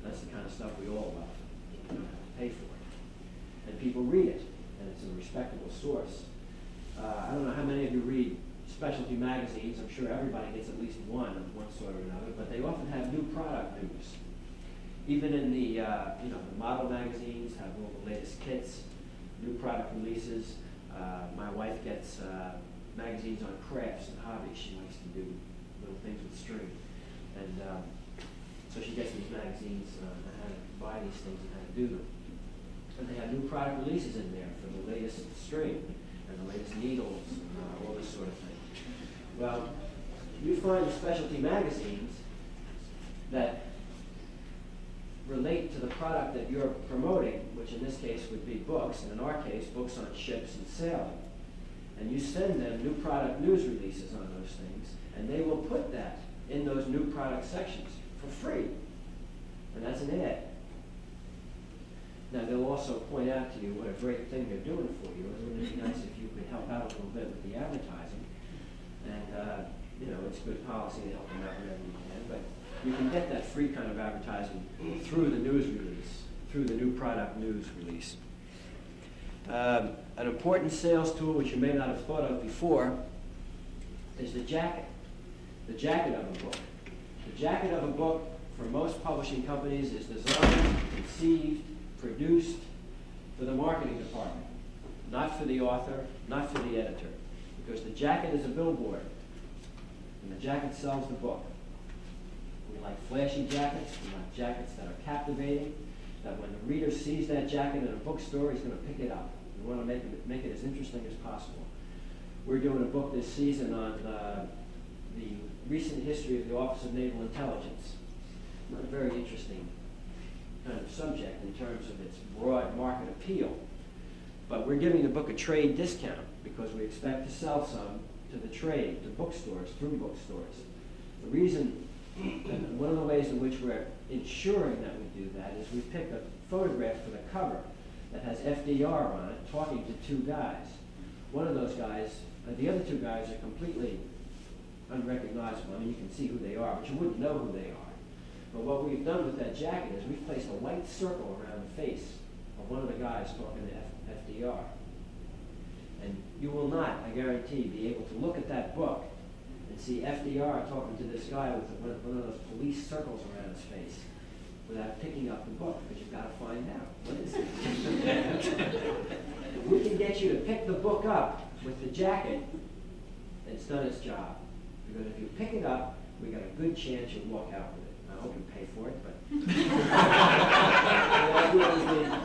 That's the kind of stuff we all love. You don't have to pay for it. And people read it, and it's a respectable source. I don't know how many of you read specialty magazines. I'm sure everybody gets at least one of one sort or another, but they often have new product news. Even in the the model magazines have all the latest kits, new product releases. My wife gets magazines on crafts and hobbies. She likes to do little things with string, and so she gets these magazines on how to buy these things and how to do them. And they have new product releases in there for the latest string and the latest needles and all this sort of thing. Well, you find specialty magazines that relate to the product that you're promoting, which in this case would be books, and in our case, books on ships and sailing. And you send them new product news releases on those things, and they will put that in those new product sections for free. And that's an ad. Now, they'll also point out to you what a great thing they're doing for you, and wouldn't it be nice if you could help out a little bit with the advertising. And, it's good policy to help them out whenever you can, but you can get that free kind of advertising through the news release, through the new product news release. An important sales tool, which you may not have thought of before, is the jacket of a book. The jacket of a book for most publishing companies is designed, conceived, produced for the marketing department, not for the author, not for the editor, because the jacket is a billboard, and the jacket sells the book. We like flashy jackets, we like jackets that are captivating, that when the reader sees that jacket in a bookstore, he's going to pick it up. We want to make it as interesting as possible. We're doing a book this season on the recent history of the Office of Naval Intelligence. A very interesting kind of subject in terms of its broad market appeal. But we're giving the book a trade discount because we expect to sell some to the trade, to bookstores, through bookstores. The reason, and one of the ways in which we're ensuring that we do that is we pick a photograph for the cover that has FDR on it talking to two guys. One of those guys, the other two guys are completely unrecognizable. I mean, you can see who they are, but you wouldn't know who they are. But what we've done with that jacket is we've placed a white circle around the face of one of the guys talking to FDR. And you will not, I guarantee, be able to look at that book and see FDR talking to this guy with one of those police circles around his face without picking up the book, because you've got to find out. What is it? If we can get you to pick the book up with the jacket, it's done its job. Because if you pick it up, we got a good chance you'll walk out with it. I hope you pay for it, but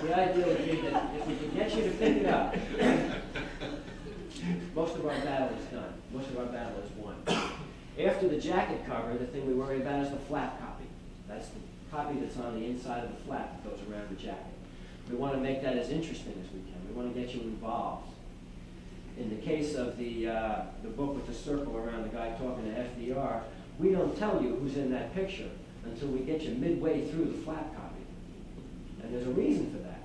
the idea would be that if we can get you to pick it up, most of our battle is done. Most of our battle is won. After the jacket cover, the thing we worry about is the flap copy. That's the copy that's on the inside of the flap that goes around the jacket. We want to make that as interesting as we can. We want to get you involved. In the case of the book with the circle around the guy talking to FDR, we don't tell you who's in that picture until we get you midway through the flap copy. And there's a reason for that.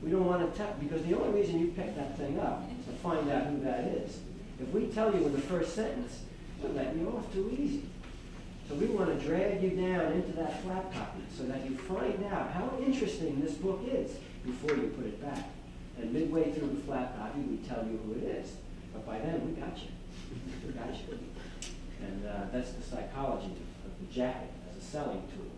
We don't want to tell, because the only reason you picked that thing up is to find out who that is. If we tell you in the first sentence, we're letting you off too easy. So we want to drag you down into that flap copy so that you find out how interesting this book is before you put it back. And midway through the flap copy, we tell you who it is. But by then, we got you. We got you. And that's the psychology of the jacket as a selling tool.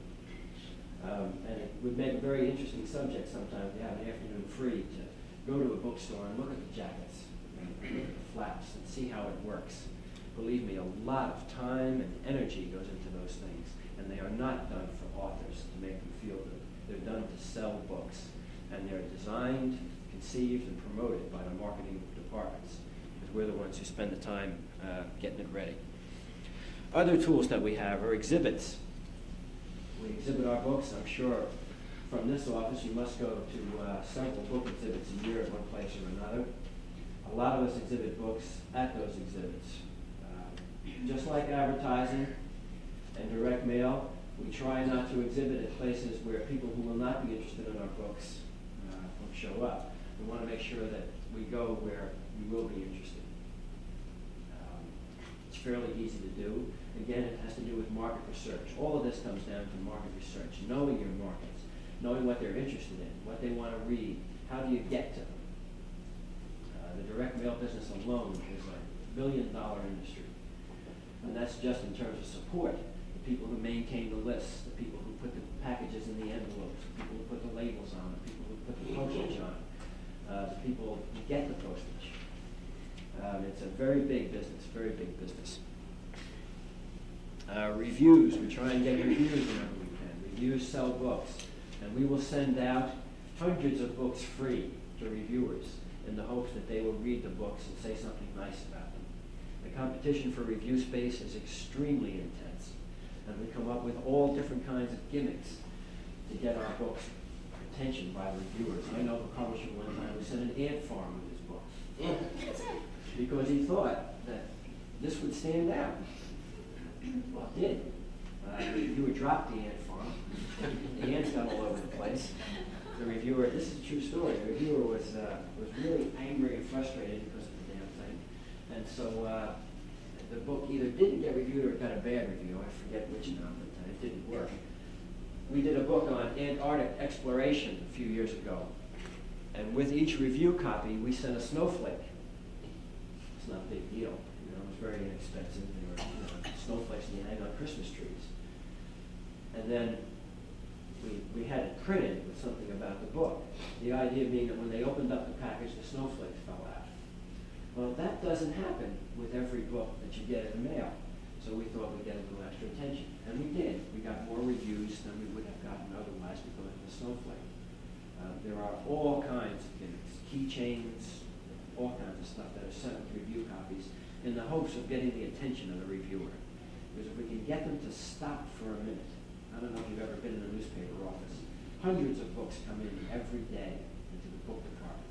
And it would make a very interesting subject sometime if you have an afternoon free to go to a bookstore and look at the jackets, and look at the flaps, and see how it works. Believe me, a lot of time and energy goes into those things, and they are not done for authors to make them feel good. They're done to sell books, and they're designed, conceived, and promoted by the marketing departments, because we're the ones who spend the time getting it ready. Other tools that we have are exhibits. We exhibit our books. I'm sure from this office you must go to several book exhibits a year at one place or another. A lot of us exhibit books at those exhibits. Just like advertising and direct mail, we try not to exhibit at places where people who will not be interested in our books will show up. We want to make sure that we go where you will be interested. It's fairly easy to do. Again, it has to do with market research. All of this comes down to market research, knowing your markets, knowing what they're interested in, what they want to read, how do you get to them. The direct mail business alone is a $1 billion industry. And that's just in terms of support. The people who maintain the lists, the people who put the packages in the envelopes, the people who put the labels on, the people who put the postage on, the people who get the postage. It's a very big business, very big business. Reviews, we try and get reviews whenever we can. Reviews sell books, and we will send out hundreds of books free to reviewers in the hopes that they will read the books and say something nice about them. The competition for review space is extremely intense, and we come up with all different kinds of gimmicks to get our books' attention by the reviewers. I know a publisher one time who sent an ant farm with his book because he thought that this would stand out. Well, it did. The reviewer dropped the ant farm. The ants got all over the place. The reviewer, this is a true story, the reviewer was really angry and frustrated because of the damn thing. And so the book either didn't get reviewed or it got a bad review. I forget which now, but it didn't work. We did a book on Antarctic exploration a few years ago. And with each review copy, we sent a snowflake. It's not a big deal. It was very inexpensive. They were snowflakes you hang on Christmas trees. And then we had it printed with something about the book. The idea being that when they opened up the package, the snowflakes fell out. Well, that doesn't happen with every book that you get in the mail. So we thought we'd get a little extra attention. And we did. We got more reviews than we would have gotten otherwise because of the snowflake. There are all kinds of gimmicks, keychains, all kinds of stuff that are sent with review copies in the hopes of getting the attention of the reviewer. Because if we can get them to stop for a minute, I don't know if you've ever been in a newspaper office. hundreds of books come in every day into the book department.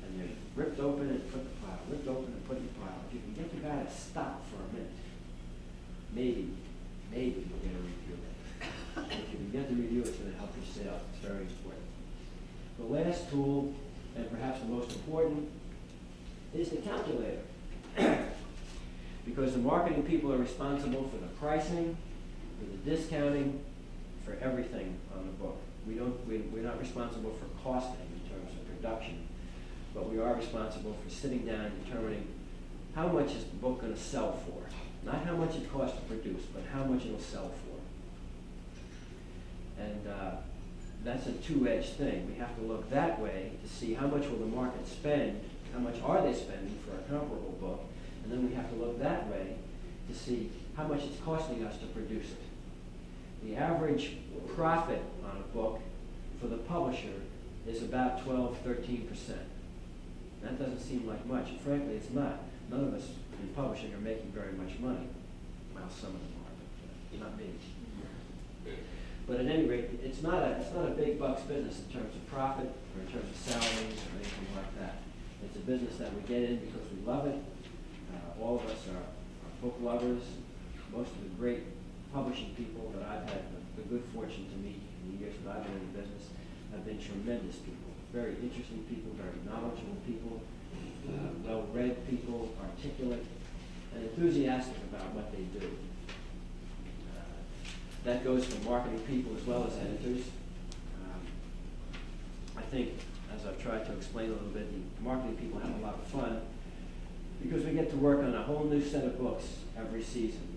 And they're ripped open and put in the pile, ripped open and put in the pile. If you can get the guy to stop for a minute, maybe you'll get a review. If you can get the review, it's going to help your sales. It's very important. The last tool, and perhaps the most important, is the calculator. Because the marketing people are responsible for the pricing, for the discounting, for everything on the book. We're not responsible for costing in terms of production, but we are responsible for sitting down and determining how much is the book going to sell for. Not how much it costs to produce, but how much it'll sell for. And that's a two-edged thing. We have to look that way to see how much will the market spend, how much are they spending for a comparable book, and then we have to look that way to see how much it's costing us to produce it. The average profit on a book for the publisher is about 12–13%. That doesn't seem like much. Frankly, it's not. None of us in publishing are making very much money. Well, some of them are, but not me. But at any rate, it's not a big bucks business in terms of profit or in terms of salaries or anything like that. It's a business that we get in because we love it. All of us are book lovers. Most of the great publishing people that I've had the good fortune to meet in the years that I've been in the business have been tremendous people. Very interesting people, very knowledgeable people, well-read people, articulate, and enthusiastic about what they do. That goes for marketing people as well as editors. I think, as I've tried to explain a little bit, the marketing people have a lot of fun because we get to work on a whole new set of books every season.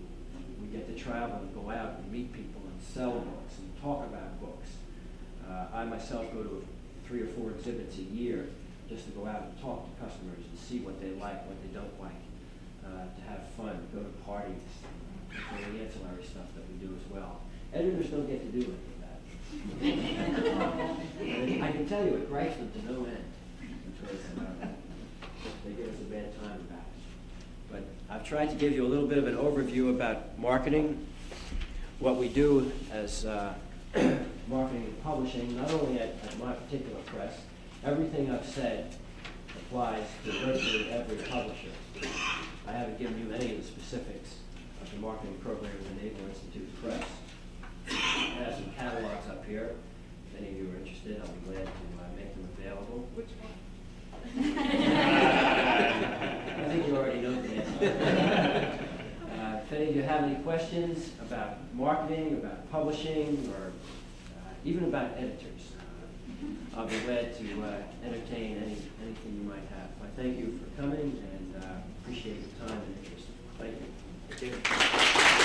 We get to travel and go out and meet people and sell books and talk about books. I myself go to 3 or 4 exhibits a year just to go out and talk to customers and see what they like, what they don't like, to have fun, go to parties, for the ancillary stuff that we do as well. Editors don't get to do any of that. I can tell you it gripes them to no end because they give us a bad time about it. But I've tried to give you a little bit of an overview about marketing, what we do as marketing and publishing, not only at my particular press. Everything I've said applies to virtually every publisher. I haven't given you any of the specifics of the marketing program of the Naval Institute Press. I have some catalogs up here. If any of you are interested, I'll be glad to make them available. Which one? I think you already know the answer. If any of you have any questions about marketing, about publishing, or even about editors, I'll be glad to entertain anything you might have. I thank you for coming and appreciate your time and interest. Thank you. Thank you.